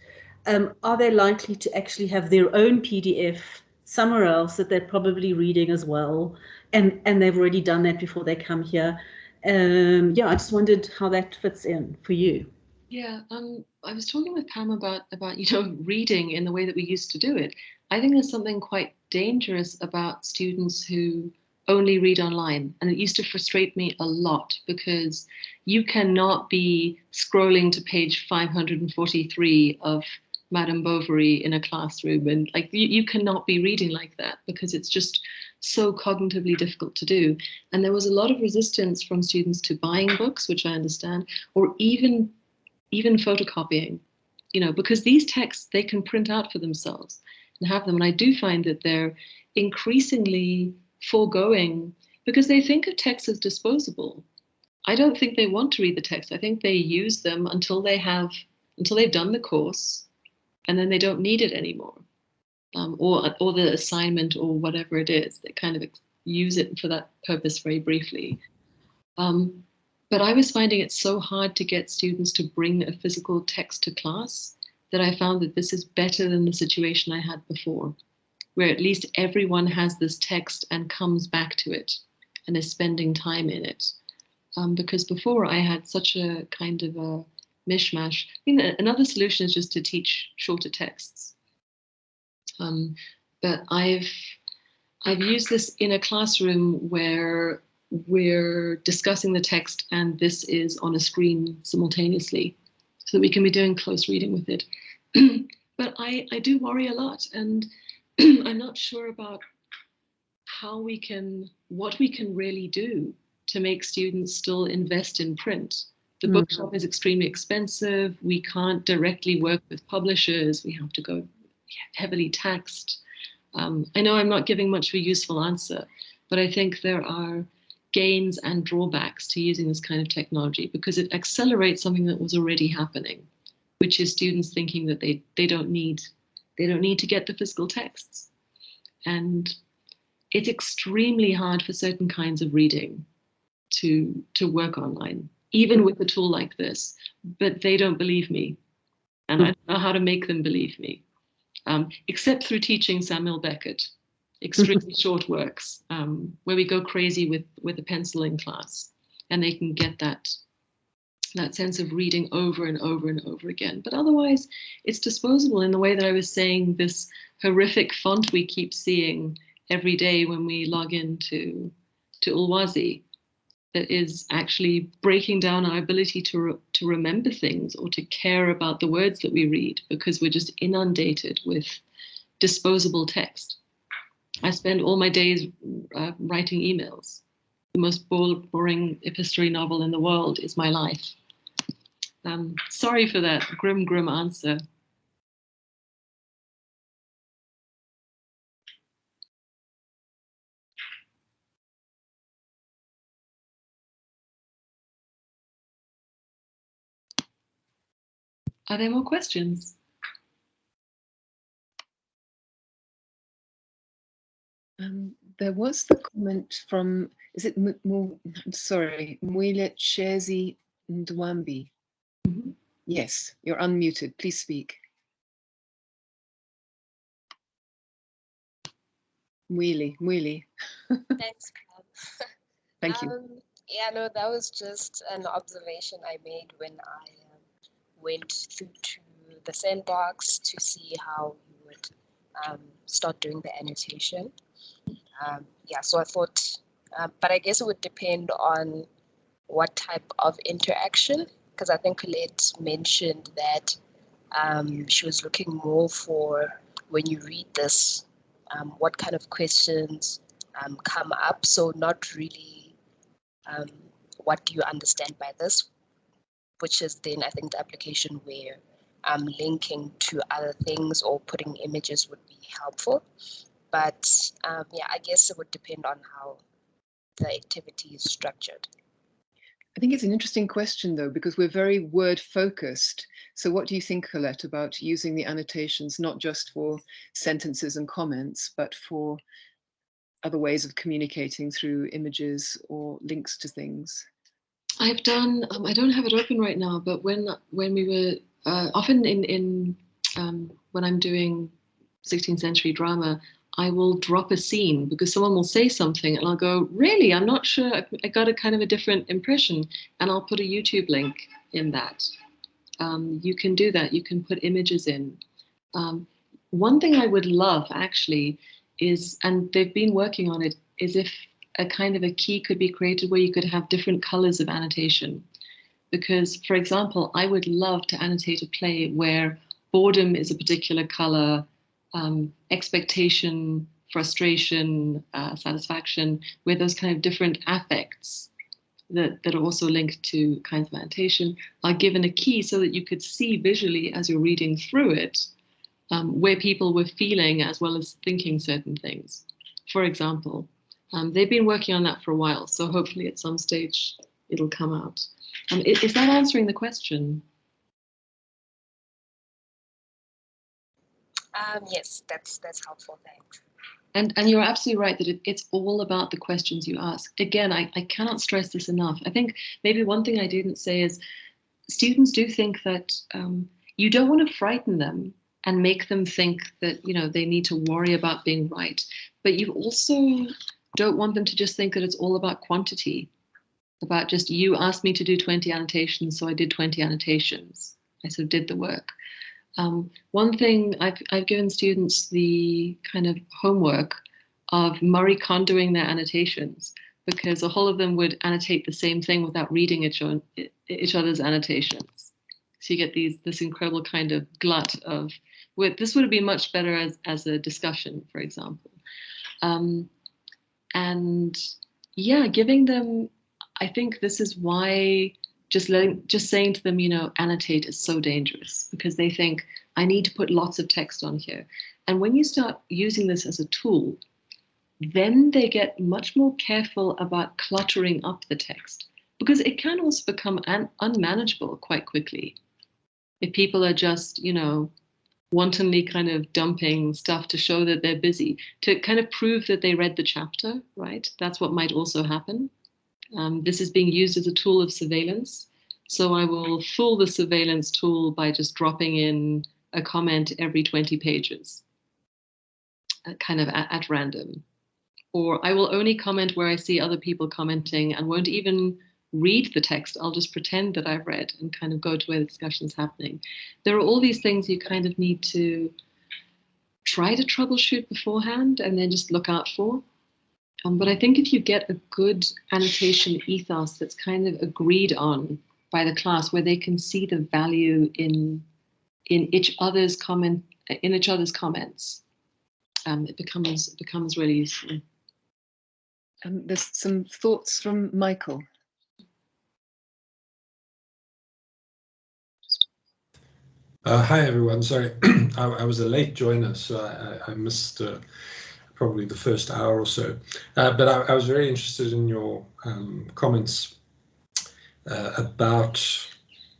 Are they likely to actually have their own PDF somewhere else that they're probably reading as well, and they've already done that before they come here? Yeah, I just wondered how that fits in for you. Yeah, I was talking with Pam about reading in the way that we used to do it. I think there's something quite dangerous about students who only read online, and it used to frustrate me a lot because you cannot be scrolling to page 543 of Madame Bovary in a classroom, and like you cannot be reading like that because it's just so cognitively difficult to do. And there was a lot of resistance from students to buying books, which I understand, or even photocopying, because these texts they can print out for themselves and have them. And I do find that they're increasingly foregoing because they think of texts as disposable. I don't think they want to read the text. I think they use them until they've done the course, and then they don't need it anymore, or the assignment or whatever it is. They kind of use it for that purpose very briefly. But I was finding it so hard to get students to bring a physical text to class that I found that this is better than the situation I had before, where at least everyone has this text and comes back to it and is spending time in it. Because before I had such a kind of a mishmash. I mean, another solution is just to teach shorter texts. But I've used this in a classroom where we're discussing the text and this is on a screen simultaneously so that we can be doing close reading with it. But I do worry a lot, and I'm not sure about what we can really do to make students still invest in print. The bookshop is extremely expensive. We can't directly work with publishers. We have to go heavily taxed. I know I'm not giving much of a useful answer, but I think there are gains and drawbacks to using this kind of technology because it accelerates something that was already happening, which is students thinking that they don't need to get the physical texts. And it's extremely hard for certain kinds of reading to work online, even with a tool like this, but they don't believe me. And I don't know how to make them believe me, except through teaching Samuel Beckett, extremely short works, where we go crazy with a pencil in class, and they can get that sense of reading over and over and over again. But otherwise, it's disposable in the way that I was saying, this horrific font we keep seeing every day when we log into Ulwazi, that is actually breaking down our ability to remember things or to care about the words that we read because we're just inundated with disposable text. I spend all my days writing emails. The most boring epistolary novel in the world is my life. Sorry for that grim answer. Are there more questions? There was the comment from, is it, I'm sorry, Mwile Chezi Ndwambi. Yes, you're unmuted. Please speak. Mwile. Thanks, Pam. Thank you. Yeah, no, that was just an observation I made when I went through to the sandbox to see how you would start doing the annotation. Yeah, so I thought, but I guess it would depend on what type of interaction, because I think Colette mentioned that she was looking more for, when you read this, what kind of questions come up. So not really what do you understand by this, which is then I think the application where linking to other things or putting images would be helpful. But yeah, I guess it would depend on how the activity is structured. I think it's an interesting question, though, because we're very word focused. So what do you think, Colette, about using the annotations, not just for sentences and comments, but for other ways of communicating through images or links to things? I've done, I don't have it open right now, but when we were often when I'm doing 16th century drama, I will drop a scene because someone will say something and I'll go, really, I'm not sure, I got a kind of a different impression, and I'll put a YouTube link in that. You can do that, you can put images in. One thing I would love actually is, and they've been working on it, is if a kind of a key could be created where you could have different colors of annotation. Because, for example, I would love to annotate a play where boredom is a particular color, expectation, frustration, satisfaction, where those kind of different affects that are also linked to kinds of annotation are given a key so that you could see visually as you're reading through it where people were feeling as well as thinking certain things. For example, they've been working on that for a while, so hopefully at some stage it'll come out. Is that answering the question? Yes, that's helpful, thanks. And you're absolutely right that it's all about the questions you ask. Again, I cannot stress this enough. I think maybe one thing I didn't say is students do think that you don't want to frighten them and make them think that, you know, they need to worry about being right. But you also don't want them to just think that it's all about quantity, about just you asked me to do 20 annotations, so I did 20 annotations. I sort of did the work. One thing I've given students the kind of homework of Marie Kondoing their annotations, because a whole of them would annotate the same thing without reading each other's annotations. So you get this incredible kind of glut of, this would have been much better as a discussion, for example. And yeah, giving them, I think this is why just saying to them, you know, annotate is so dangerous, because they think I need to put lots of text on here. And when you start using this as a tool, then they get much more careful about cluttering up the text, because it can also become unmanageable quite quickly. If people are just, you know, wantonly kind of dumping stuff to show that they're busy, to kind of prove that they read the chapter, right? That's what might also happen. This is being used as a tool of surveillance. So I will fool the surveillance tool by just dropping in a comment every 20 pages, kind of at random. Or I will only comment where I see other people commenting and won't even read the text. I'll just pretend that I've read and kind of go to where the discussion's happening. There are all these things you kind of need to try to troubleshoot beforehand and then just look out for. But I think if you get a good annotation ethos that's kind of agreed on by the class, where they can see the value in each other's comments, it becomes really useful. There's some thoughts from Michael. Hi everyone. Sorry, I was a late joiner, so I missed probably the first hour or so. But I was very interested in your comments about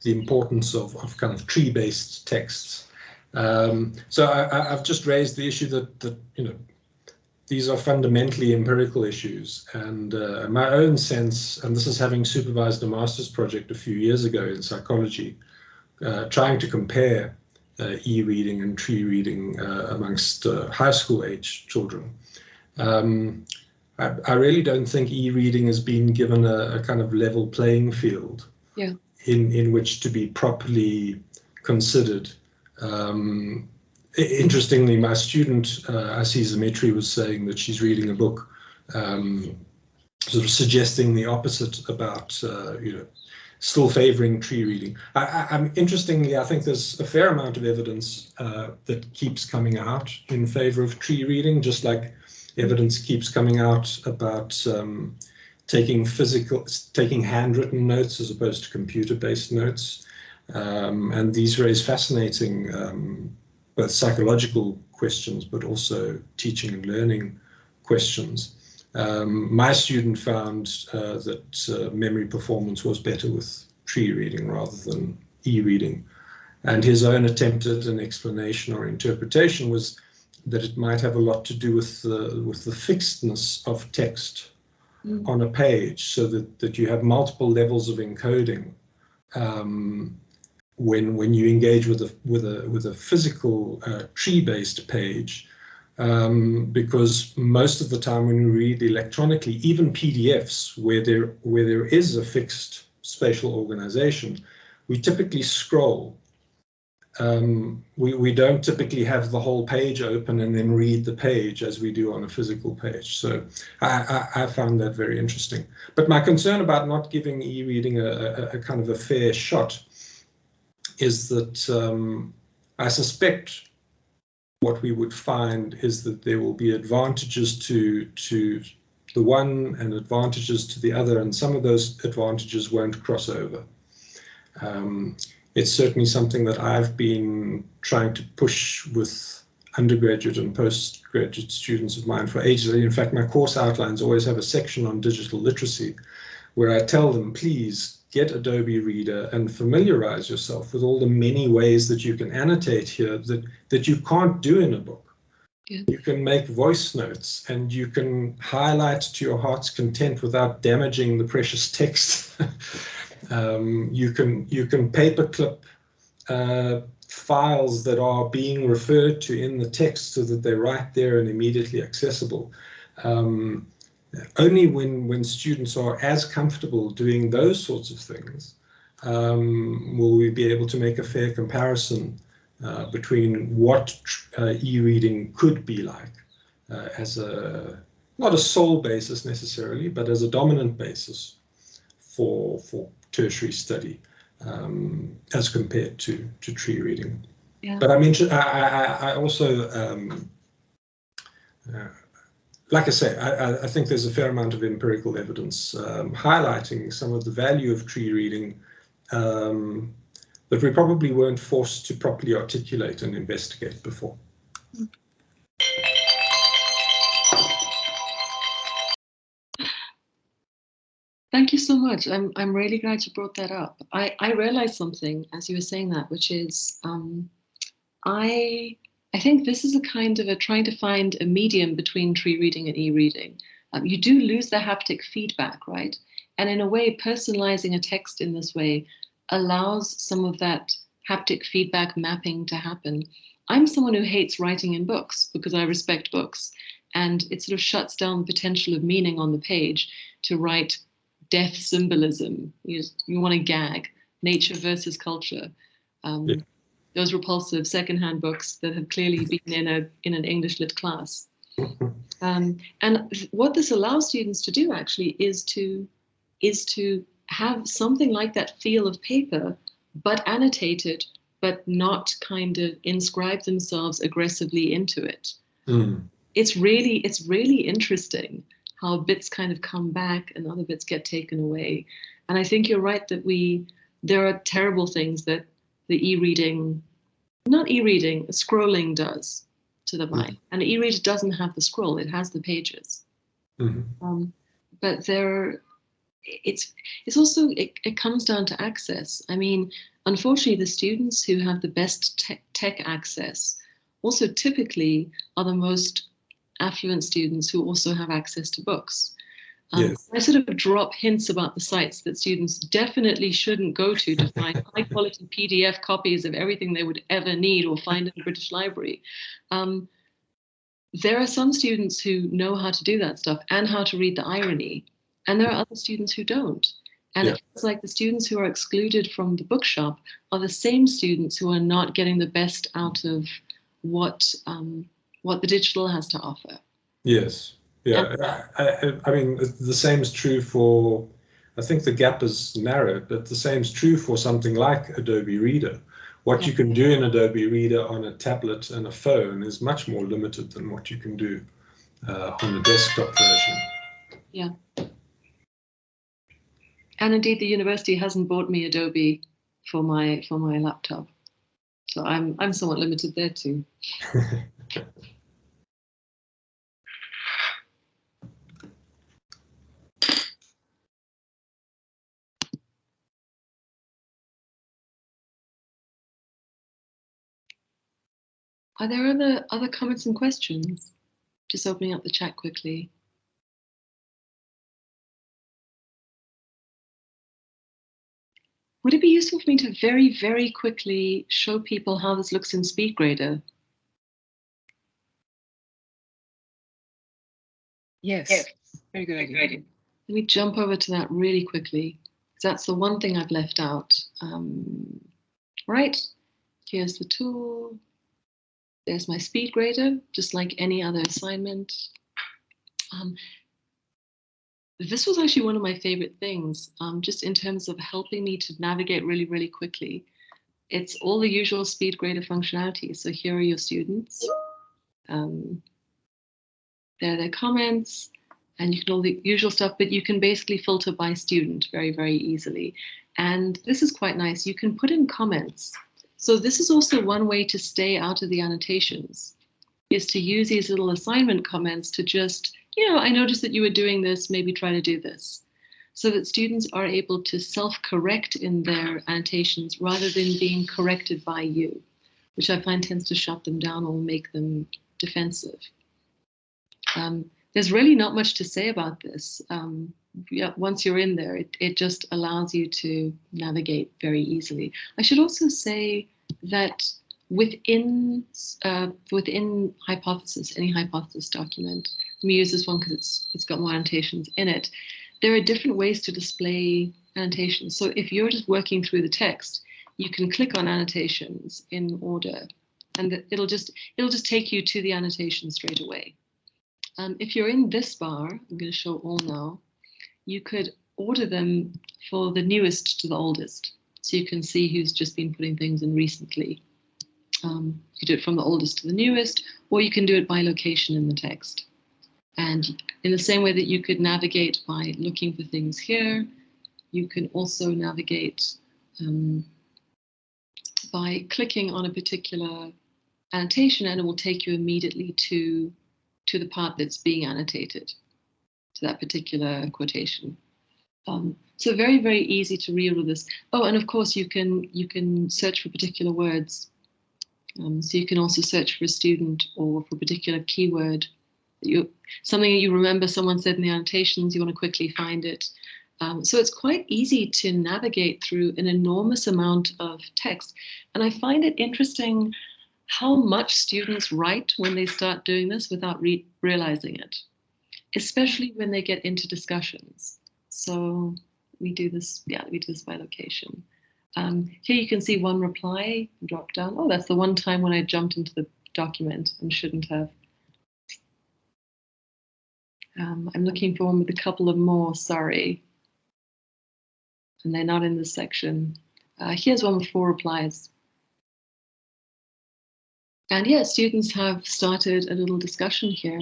the importance of kind of tree-based texts. So I've just raised the issue that you know, these are fundamentally empirical issues, and my own sense, and this is having supervised a master's project a few years ago in psychology, trying to compare e-reading and tree reading amongst high school age children. I really don't think e-reading has been given a kind of level playing field, yeah, in which to be properly considered. Interestingly, my student, Aziza Mitri, was saying that she's reading a book sort of suggesting the opposite about, you know, still favoring tree reading. Interestingly, I think there's a fair amount of evidence that keeps coming out in favor of tree reading, just like evidence keeps coming out about taking handwritten notes as opposed to computer-based notes. And these raise fascinating both psychological questions, but also teaching and learning questions. My student found that memory performance was better with tree reading rather than e-reading. And his own attempt at an explanation or interpretation was that it might have a lot to do with the fixedness of text on a page, so that you have multiple levels of encoding when you engage with a physical tree-based page, because most of the time when you read electronically, even PDFs where there is a fixed spatial organization, we typically scroll. We don't typically have the whole page open and then read the page as we do on a physical page. So I found that very interesting. But my concern about not giving e-reading a kind of a fair shot is that I suspect what we would find is that there will be advantages to the one and advantages to the other, and some of those advantages won't cross over. It's certainly something that I've been trying to push with undergraduate and postgraduate students of mine for ages. In fact, my course outlines always have a section on digital literacy where I tell them, please get Adobe Reader and familiarize yourself with all the many ways that you can annotate here that you can't do in a book. Yeah. You can make voice notes and you can highlight to your heart's content without damaging the precious text. You can paperclip files that are being referred to in the text so that they're right there and immediately accessible. Only when students are as comfortable doing those sorts of things will we be able to make a fair comparison between what e-reading could be like as not a sole basis necessarily, but as a dominant basis for tertiary study as compared to tree reading. Yeah. But I also like I say, I think there's a fair amount of empirical evidence highlighting some of the value of tree reading that we probably weren't forced to properly articulate and investigate before. Thank you so much. I'm really glad you brought that up. I realized something as you were saying that, which is I think this is a kind of trying to find a medium between tree reading and e-reading. You do lose the haptic feedback, right? And in a way, personalizing a text in this way allows some of that haptic feedback mapping to happen. I'm someone who hates writing in books because I respect books, and it sort of shuts down the potential of meaning on the page to write death symbolism. You want to gag, nature versus culture. Yeah. Those repulsive secondhand books that have clearly been in an English lit class. And what this allows students to do actually is to have something like that feel of paper, but annotated, but not kind of inscribe themselves aggressively into it. It's really interesting how bits kind of come back and other bits get taken away. And I think you're right that there are terrible things that the scrolling does to the mind. And an e-reader doesn't have the scroll, it has the pages. But it's also, it comes down to access. I mean, unfortunately, the students who have the best tech access also typically are the most affluent students who also have access to books. Yes. I sort of drop hints about the sites that students definitely shouldn't go to find high quality PDF copies of everything they would ever need or find in the British Library. There are some students who know how to do that stuff and how to read the irony, and there are other students who don't. And it feels like the students who are excluded from the bookshop are the same students who are not getting the best out of what the digital has to offer. Yes. Yeah, I mean, the same is true for, I think the gap is narrowed, but the same is true for something like Adobe Reader. What you can do in Adobe Reader on a tablet and a phone is much more limited than what you can do on a desktop version. Yeah. And indeed, the university hasn't bought me Adobe for my laptop. So I'm somewhat limited there too. Are there other comments and questions? Just opening up the chat quickly. Would it be useful for me to very, very quickly show people how this looks in SpeedGrader? Yes, very good idea. Let me jump over to that really quickly, because that's the one thing I've left out. Right, here's the tool. There's my SpeedGrader, just like any other assignment. This was actually one of my favorite things, just in terms of helping me to navigate really, really quickly. It's all the usual SpeedGrader functionality. So here are your students. There are their comments, and you can all the usual stuff, but you can basically filter by student very, very easily. And this is quite nice. You can put in comments. So this is also one way to stay out of the annotations, is to use these little assignment comments to just, I noticed that you were doing this, maybe try to do this. So that students are able to self-correct in their annotations rather than being corrected by you, which I find tends to shut them down or make them defensive. There's really not much to say about this. Once you're in there, it just allows you to navigate very easily. I should also say that within Hypothesis, any Hypothesis document, let me use this one because it's got more annotations in it. There are different ways to display annotations. So if you're just working through the text, you can click on annotations in order, and it'll just take you to the annotation straight away. If you're in this bar, I'm going to show all now, you could order them for the newest to the oldest. So you can see who's just been putting things in recently. You do it from the oldest to the newest, or you can do it by location in the text. And in the same way that you could navigate by looking for things here, you can also navigate by clicking on a particular annotation, and it will take you immediately to the part that's being annotated, to that particular quotation. So very, very easy to read all this. Oh, and of course you can search for particular words. So you can also search for a student or for a particular keyword. Something that you remember someone said in the annotations, you want to quickly find it. So it's quite easy to navigate through an enormous amount of text. And I find it interesting how much students write when they start doing this without realizing it, especially when they get into discussions. So we do this by location. Here you can see one reply drop down. Oh, that's the one time when I jumped into the document and shouldn't have. I'm looking for one with a couple of more, sorry. And they're not in this section. Here's one with 4 replies. And yeah, students have started a little discussion here.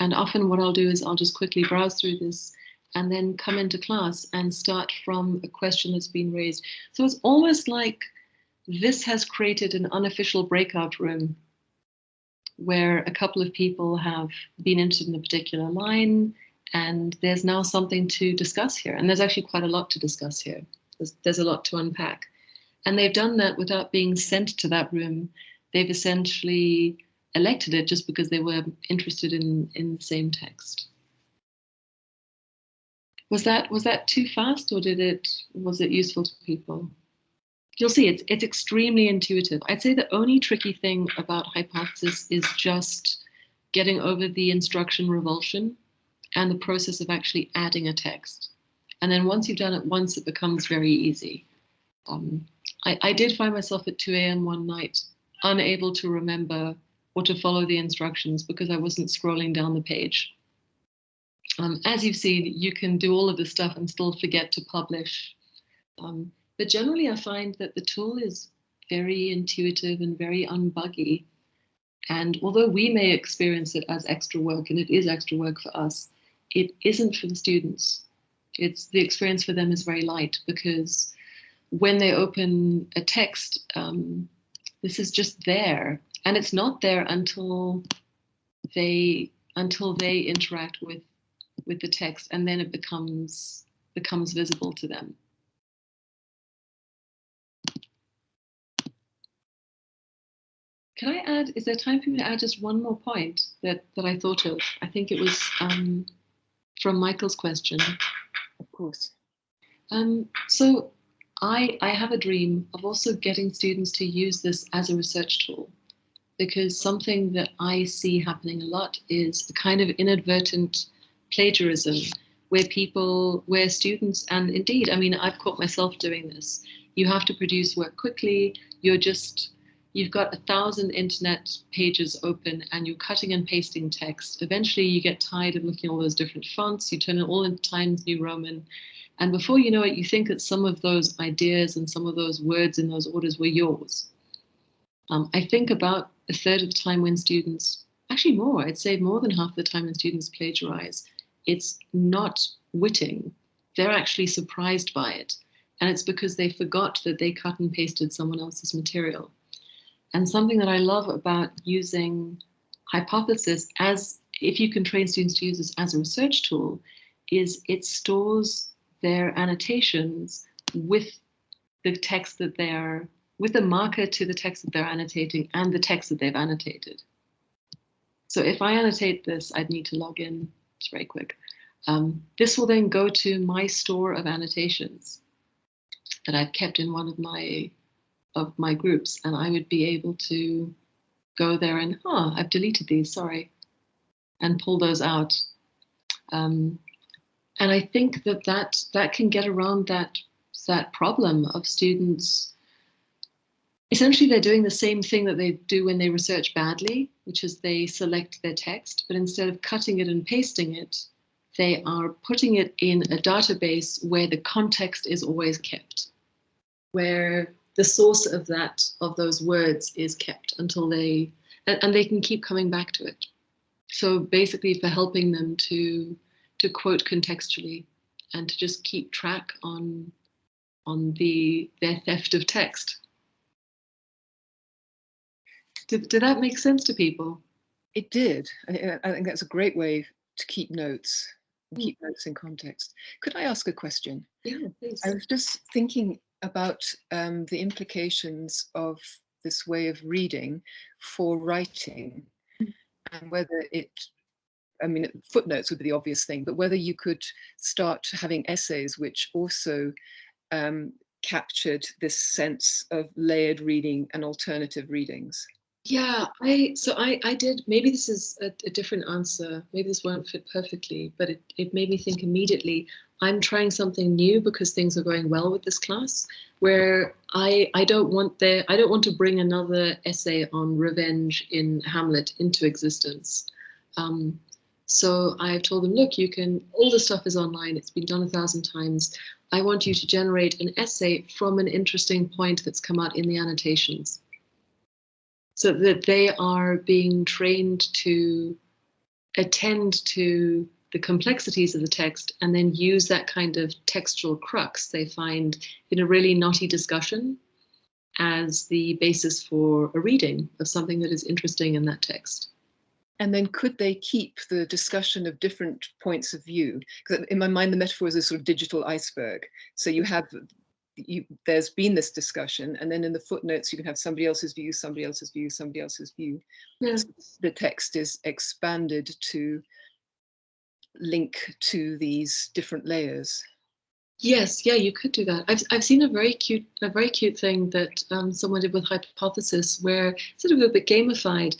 And often what I'll do is I'll just quickly browse through this and then come into class and start from a question that's been raised. So it's almost like this has created an unofficial breakout room where a couple of people have been interested in a particular line, and there's now something to discuss here. And there's actually quite a lot to discuss here. There's a lot to unpack. And they've done that without being sent to that room. They've essentially elected it just because they were interested in the same text. Was that too fast, or was it useful to people? You'll see it's extremely intuitive. I'd say the only tricky thing about Hypothesis is just getting over the instruction revulsion and the process of actually adding a text. And then once you've done it once, it becomes very easy. I did find myself at 2 a.m. one night unable to remember or to follow the instructions because I wasn't scrolling down the page. As you've seen, you can do all of this stuff and still forget to publish. But generally, I find that the tool is very intuitive and very unbuggy. And although we may experience it as extra work, and it is extra work for us, it isn't for the students. The experience for them is very light because when they open a text, this is just there, and it's not there until they interact with the text, and then it becomes visible to them. Can I add, is there time for me to add just one more point that I thought of? I think it was from Michael's question. Of course. So I have a dream of also getting students to use this as a research tool, because something that I see happening a lot is a kind of inadvertent plagiarism where students, and indeed, I mean, I've caught myself doing this. You have to produce work quickly. You've got 1,000 internet pages open and you're cutting and pasting text. Eventually you get tired of looking at all those different fonts. You turn it all into Times New Roman. And before you know it, you think that some of those ideas and some of those words in those orders were yours. I think about a third of the time when students, actually more, I'd say more than half the time when students plagiarize, it's not witting. They're actually surprised by it. And it's because they forgot that they cut and pasted someone else's material. And something that I love about using hypothesis as, if you can train students to use this as a research tool, is it stores their annotations with the text that they're, with the marker to the text that they're annotating and the text that they've annotated. So if I annotate this, I'd need to log in, it's very quick. This will then go to my store of annotations that I've kept in one of my groups, and I would be able to go there and, I've deleted these, sorry, and pull those out. And I think that can get around that problem of students. Essentially, they're doing the same thing that they do when they research badly, which is they select their text, but instead of cutting it and pasting it, they are putting it in a database where the context is always kept, where the source of those words is kept until they can keep coming back to it. So basically, for helping them to quote contextually and to just keep track on their theft of text. Did that make sense to people? It did. I think that's a great way to keep notes, keep notes in context. Could I ask a question? Yeah, please. I was just thinking about the implications of this way of reading for writing, and whether I mean, footnotes would be the obvious thing, but whether you could start having essays which also captured this sense of layered reading and alternative readings. Yeah, I did, maybe this is a different answer, maybe this won't fit perfectly, but it made me think immediately, I'm trying something new because things are going well with this class, where I don't want to bring another essay on revenge in Hamlet into existence. So I've told them, look, all the stuff is online, it's been done 1,000 times. I want you to generate an essay from an interesting point that's come out in the annotations, so that they are being trained to attend to the complexities of the text and then use that kind of textual crux they find in a really knotty discussion as the basis for a reading of something that is interesting in that text. And then could they keep the discussion of different points of view? Because in my mind, the metaphor is a sort of digital iceberg. So you have, there's been this discussion, and then in the footnotes, you can have somebody else's view, somebody else's view, somebody else's view. Yeah. The text is expanded to link to these different layers. Yes, yeah, you could do that. I've seen a very cute thing that someone did with Hypothesis, where sort of a bit gamified.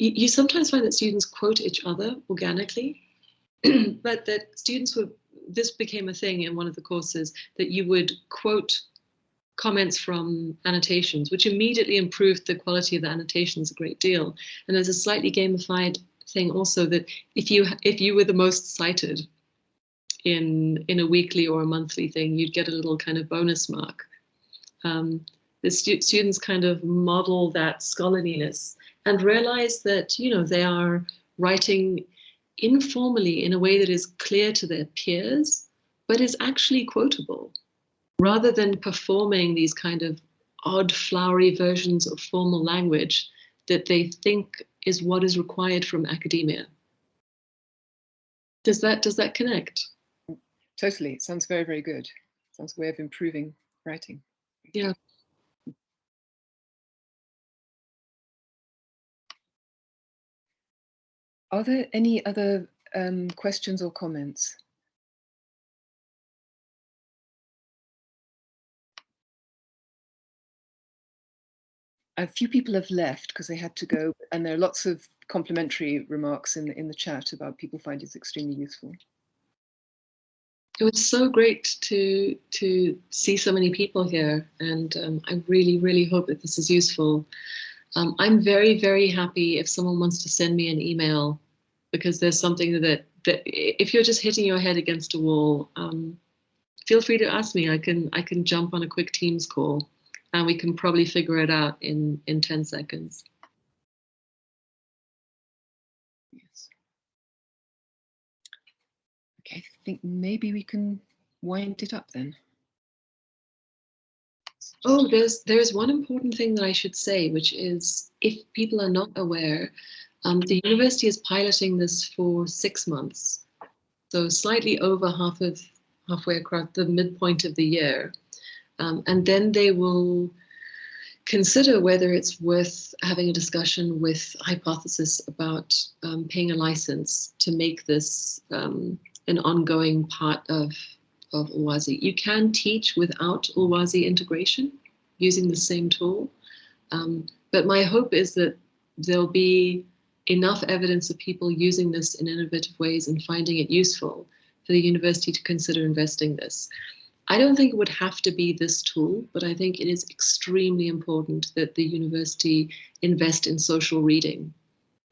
You sometimes find that students quote each other organically, but that students this became a thing in one of the courses, that you would quote comments from annotations, which immediately improved the quality of the annotations a great deal. And there's a slightly gamified thing also, that if you were the most cited in a weekly or a monthly thing, you'd get a little kind of bonus mark. The students kind of model that scholarliness and realize that, they are writing informally in a way that is clear to their peers, but is actually quotable. rather than performing these kind of odd, flowery versions of formal language that they think is what is required from academia. Does that connect? Totally. It sounds very, very good. Sounds a way of improving writing. Yeah. Are there any other questions or comments? A few people have left because they had to go, and there are lots of complimentary remarks in the chat about people find it extremely useful. It was so great to see so many people here, and I really, really hope that this is useful. I'm very, very happy if someone wants to send me an email, because there's something that if you're just hitting your head against a wall, feel free to ask me. I can jump on a quick Teams call, and we can probably figure it out in 10 seconds. Yes. Okay, I think maybe we can wind it up then. Oh, there's one important thing that I should say, which is, if people are not aware, the university is piloting this for 6 months, so slightly over halfway across the midpoint of the year, and then they will consider whether it's worth having a discussion with Hypothesis about paying a license to make this an ongoing part of Ulwazi. You can teach without Ulwazi integration using the same tool, but my hope is that there'll be enough evidence of people using this in innovative ways and finding it useful for the university to consider investing this. I don't think it would have to be this tool, but I think it is extremely important that the university invest in social reading,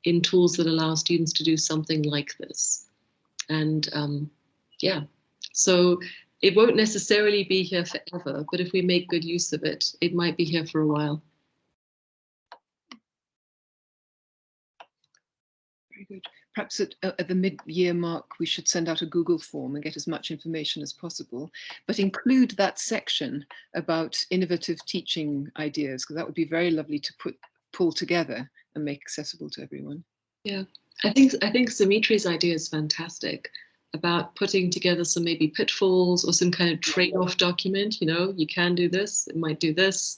in tools that allow students to do something like this. And yeah, so it won't necessarily be here forever, but if we make good use of it, it might be here for a while. Very good. Perhaps at the mid-year mark, we should send out a Google form and get as much information as possible, but include that section about innovative teaching ideas, because that would be very lovely to pull together and make accessible to everyone. Yeah, I think Samitri's idea is fantastic, about putting together some maybe pitfalls or some kind of trade-off document. You know, you can do this, it might do this,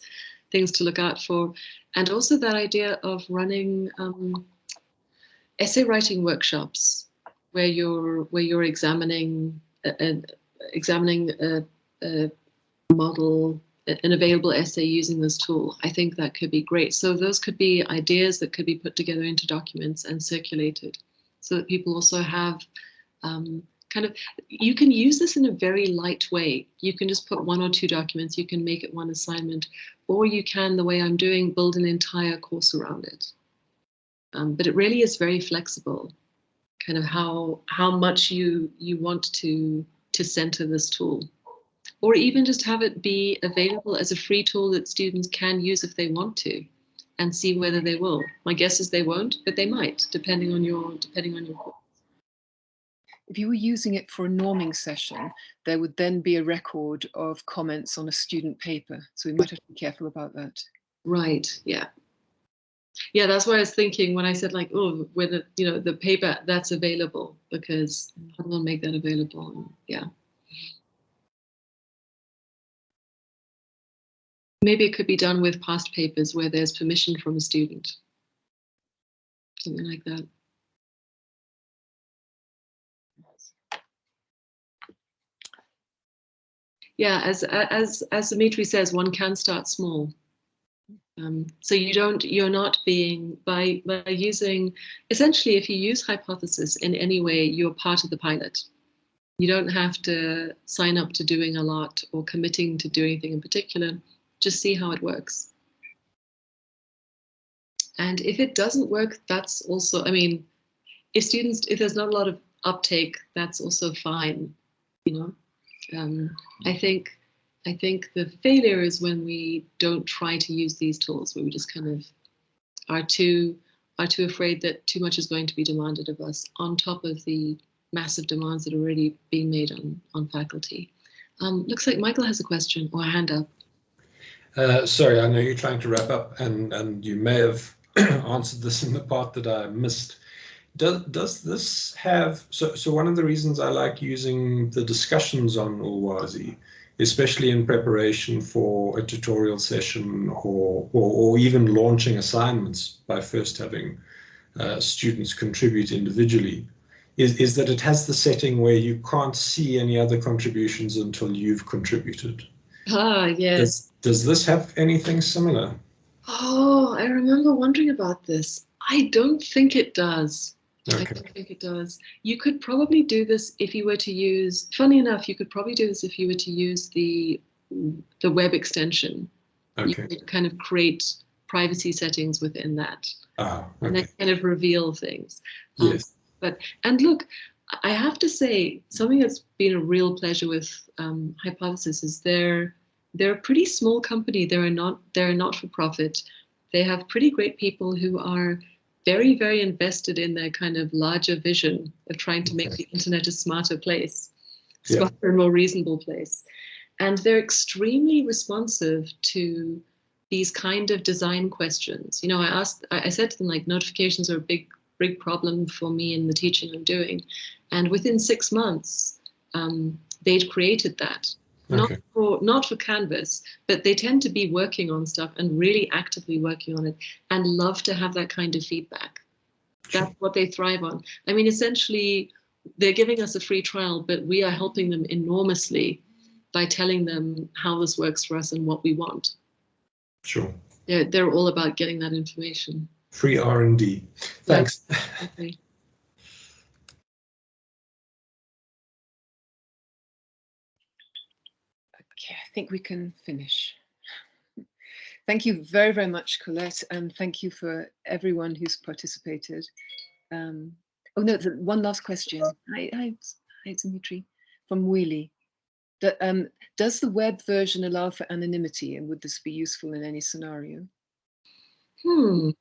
things to look out for, and also that idea of running essay writing workshops where you're examining a model, an available essay using this tool. I think that could be great. So those could be ideas that could be put together into documents and circulated, so that people also have kind of, you can use this in a very light way. You can just put 1 or 2 documents, you can make it one assignment, or you can, the way I'm doing, build an entire course around it. But it really is very flexible, kind of how much you want to center this tool, or even just have it be available as a free tool that students can use if they want to, and see whether they will. My guess is they won't, but they might, depending on your course. If you were using it for a norming session, there would then be a record of comments on a student paper. So we might have to be careful about that. Right, yeah. Yeah, that's why I was thinking when I said, like, oh, whether, you know, the paper that's available, because how do I make that available? Yeah. Maybe it could be done with past papers where there's permission from a student. Something like that. Yeah, as Dimitri says, one can start small. So you're not being, by using, essentially, if you use Hypothesis in any way, you're part of the pilot. You don't have to sign up to doing a lot or committing to do anything in particular. Just see how it works. And if it doesn't work, that's also, I mean, if there's not a lot of uptake, that's also fine, you know. I think the failure is when we don't try to use these tools, where we just kind of are too afraid that too much is going to be demanded of us, on top of the massive demands that are already being made on faculty. Looks like Michael has a question or a hand up. Sorry, I know you're trying to wrap up, and you may have answered this in the part that I missed. Does this have, so one of the reasons I like using the discussions on Ulwazi, especially in preparation for a tutorial session or even launching assignments by first having students contribute individually, is that it has the setting where you can't see any other contributions until you've contributed. Ah, yes. Does this have anything similar? Oh, I remember wondering about this. I don't think it does. Okay. I don't think it does. You could probably do this if you were to use, funny enough, you could probably do this if you were to use the web extension. Okay. You could kind of create privacy settings within that. Ah, okay. And then kind of reveal things. Yes. And look, I have to say, something that's been a real pleasure with Hypothesis is they're a pretty small company. They're a not-for-profit. They have pretty great people who are very, very invested in their kind of larger vision of trying to make the internet a smarter place, smarter and more reasonable place. And they're extremely responsive to these kind of design questions. You know, I said to them, like, notifications are a big problem for me in the teaching I'm doing. And within 6 months, they'd created that. Okay. Not for Canvas, but they tend to be working on stuff and really actively working on it and love to have that kind of feedback. That's what they thrive on. I mean, essentially, they're giving us a free trial, but we are helping them enormously by telling them how this works for us and what we want. Sure. They're all about getting that information. Free R&D. Thanks. Okay. Okay, I think we can finish. Thank you very, very much, Colette, and thank you for everyone who's participated. Oh no, one last question. Hi, Dimitri, from Wheelie. Does the web version allow for anonymity, and would this be useful in any scenario? Can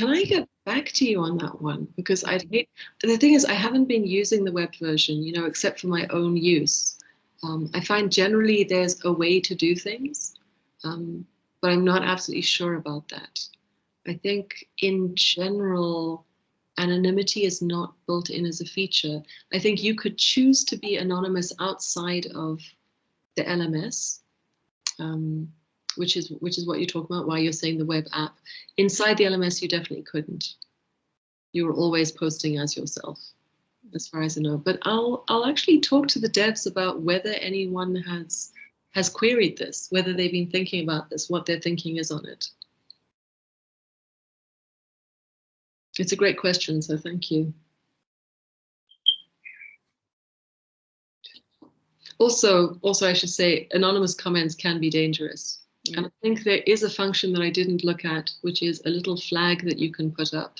I get back to you on that one? Because the thing is, I haven't been using the web version, you know, except for my own use. I find generally there's a way to do things, but I'm not absolutely sure about that. I think in general, anonymity is not built in as a feature. I think you could choose to be anonymous outside of the LMS, which is what you're talking about, why you're saying the web app. Inside the LMS, you definitely couldn't. You were always posting as yourself, as far as I know. But I'll actually talk to the devs about whether anyone has queried this, whether they've been thinking about this, what their thinking is on it. It's a great question, so thank you. Also, I should say, anonymous comments can be dangerous. And I think there is a function that I didn't look at, which is a little flag that you can put up.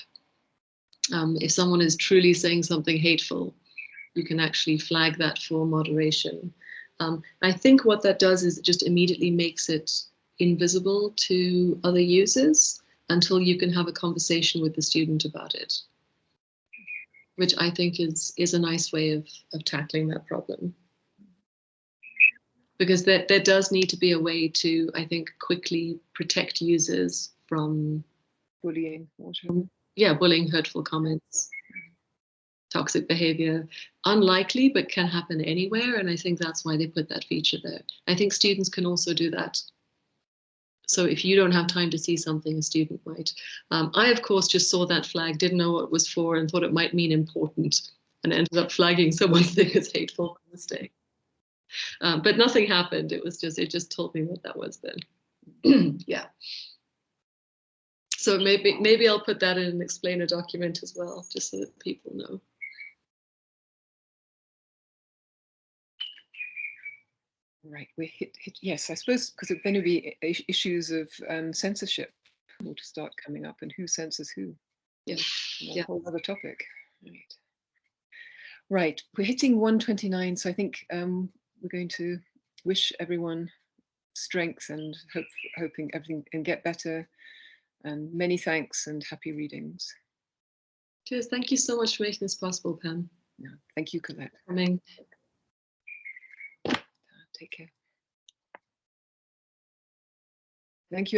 If someone is truly saying something hateful, you can actually flag that for moderation. I think what that does is it just immediately makes it invisible to other users until you can have a conversation with the student about it, which I think is a nice way of tackling that problem. Because there does need to be a way to, I think, quickly protect users from bullying. Bullying, hurtful comments, toxic behavior. Unlikely, but can happen anywhere. And I think that's why they put that feature there. I think students can also do that. So if you don't have time to see something, a student might. I, of course, just saw that flag, didn't know what it was for, and thought it might mean important, and ended up flagging someone's thing as hateful by mistake. But nothing happened. It just told me what that was then. Yeah. So maybe I'll put that in an explainer document as well, just so that people know. Right, we're hit. Yes, I suppose because it's going to be issues of censorship will start coming up, and who censors who. Yeah, a whole other topic. Right, we're hitting 1:29, so I think we're going to wish everyone strength and hoping everything can get better. And many thanks and happy readings. Cheers. Thank you so much for making this possible, Pam. Yeah, thank you, Colette. Coming. Take care. Thank you.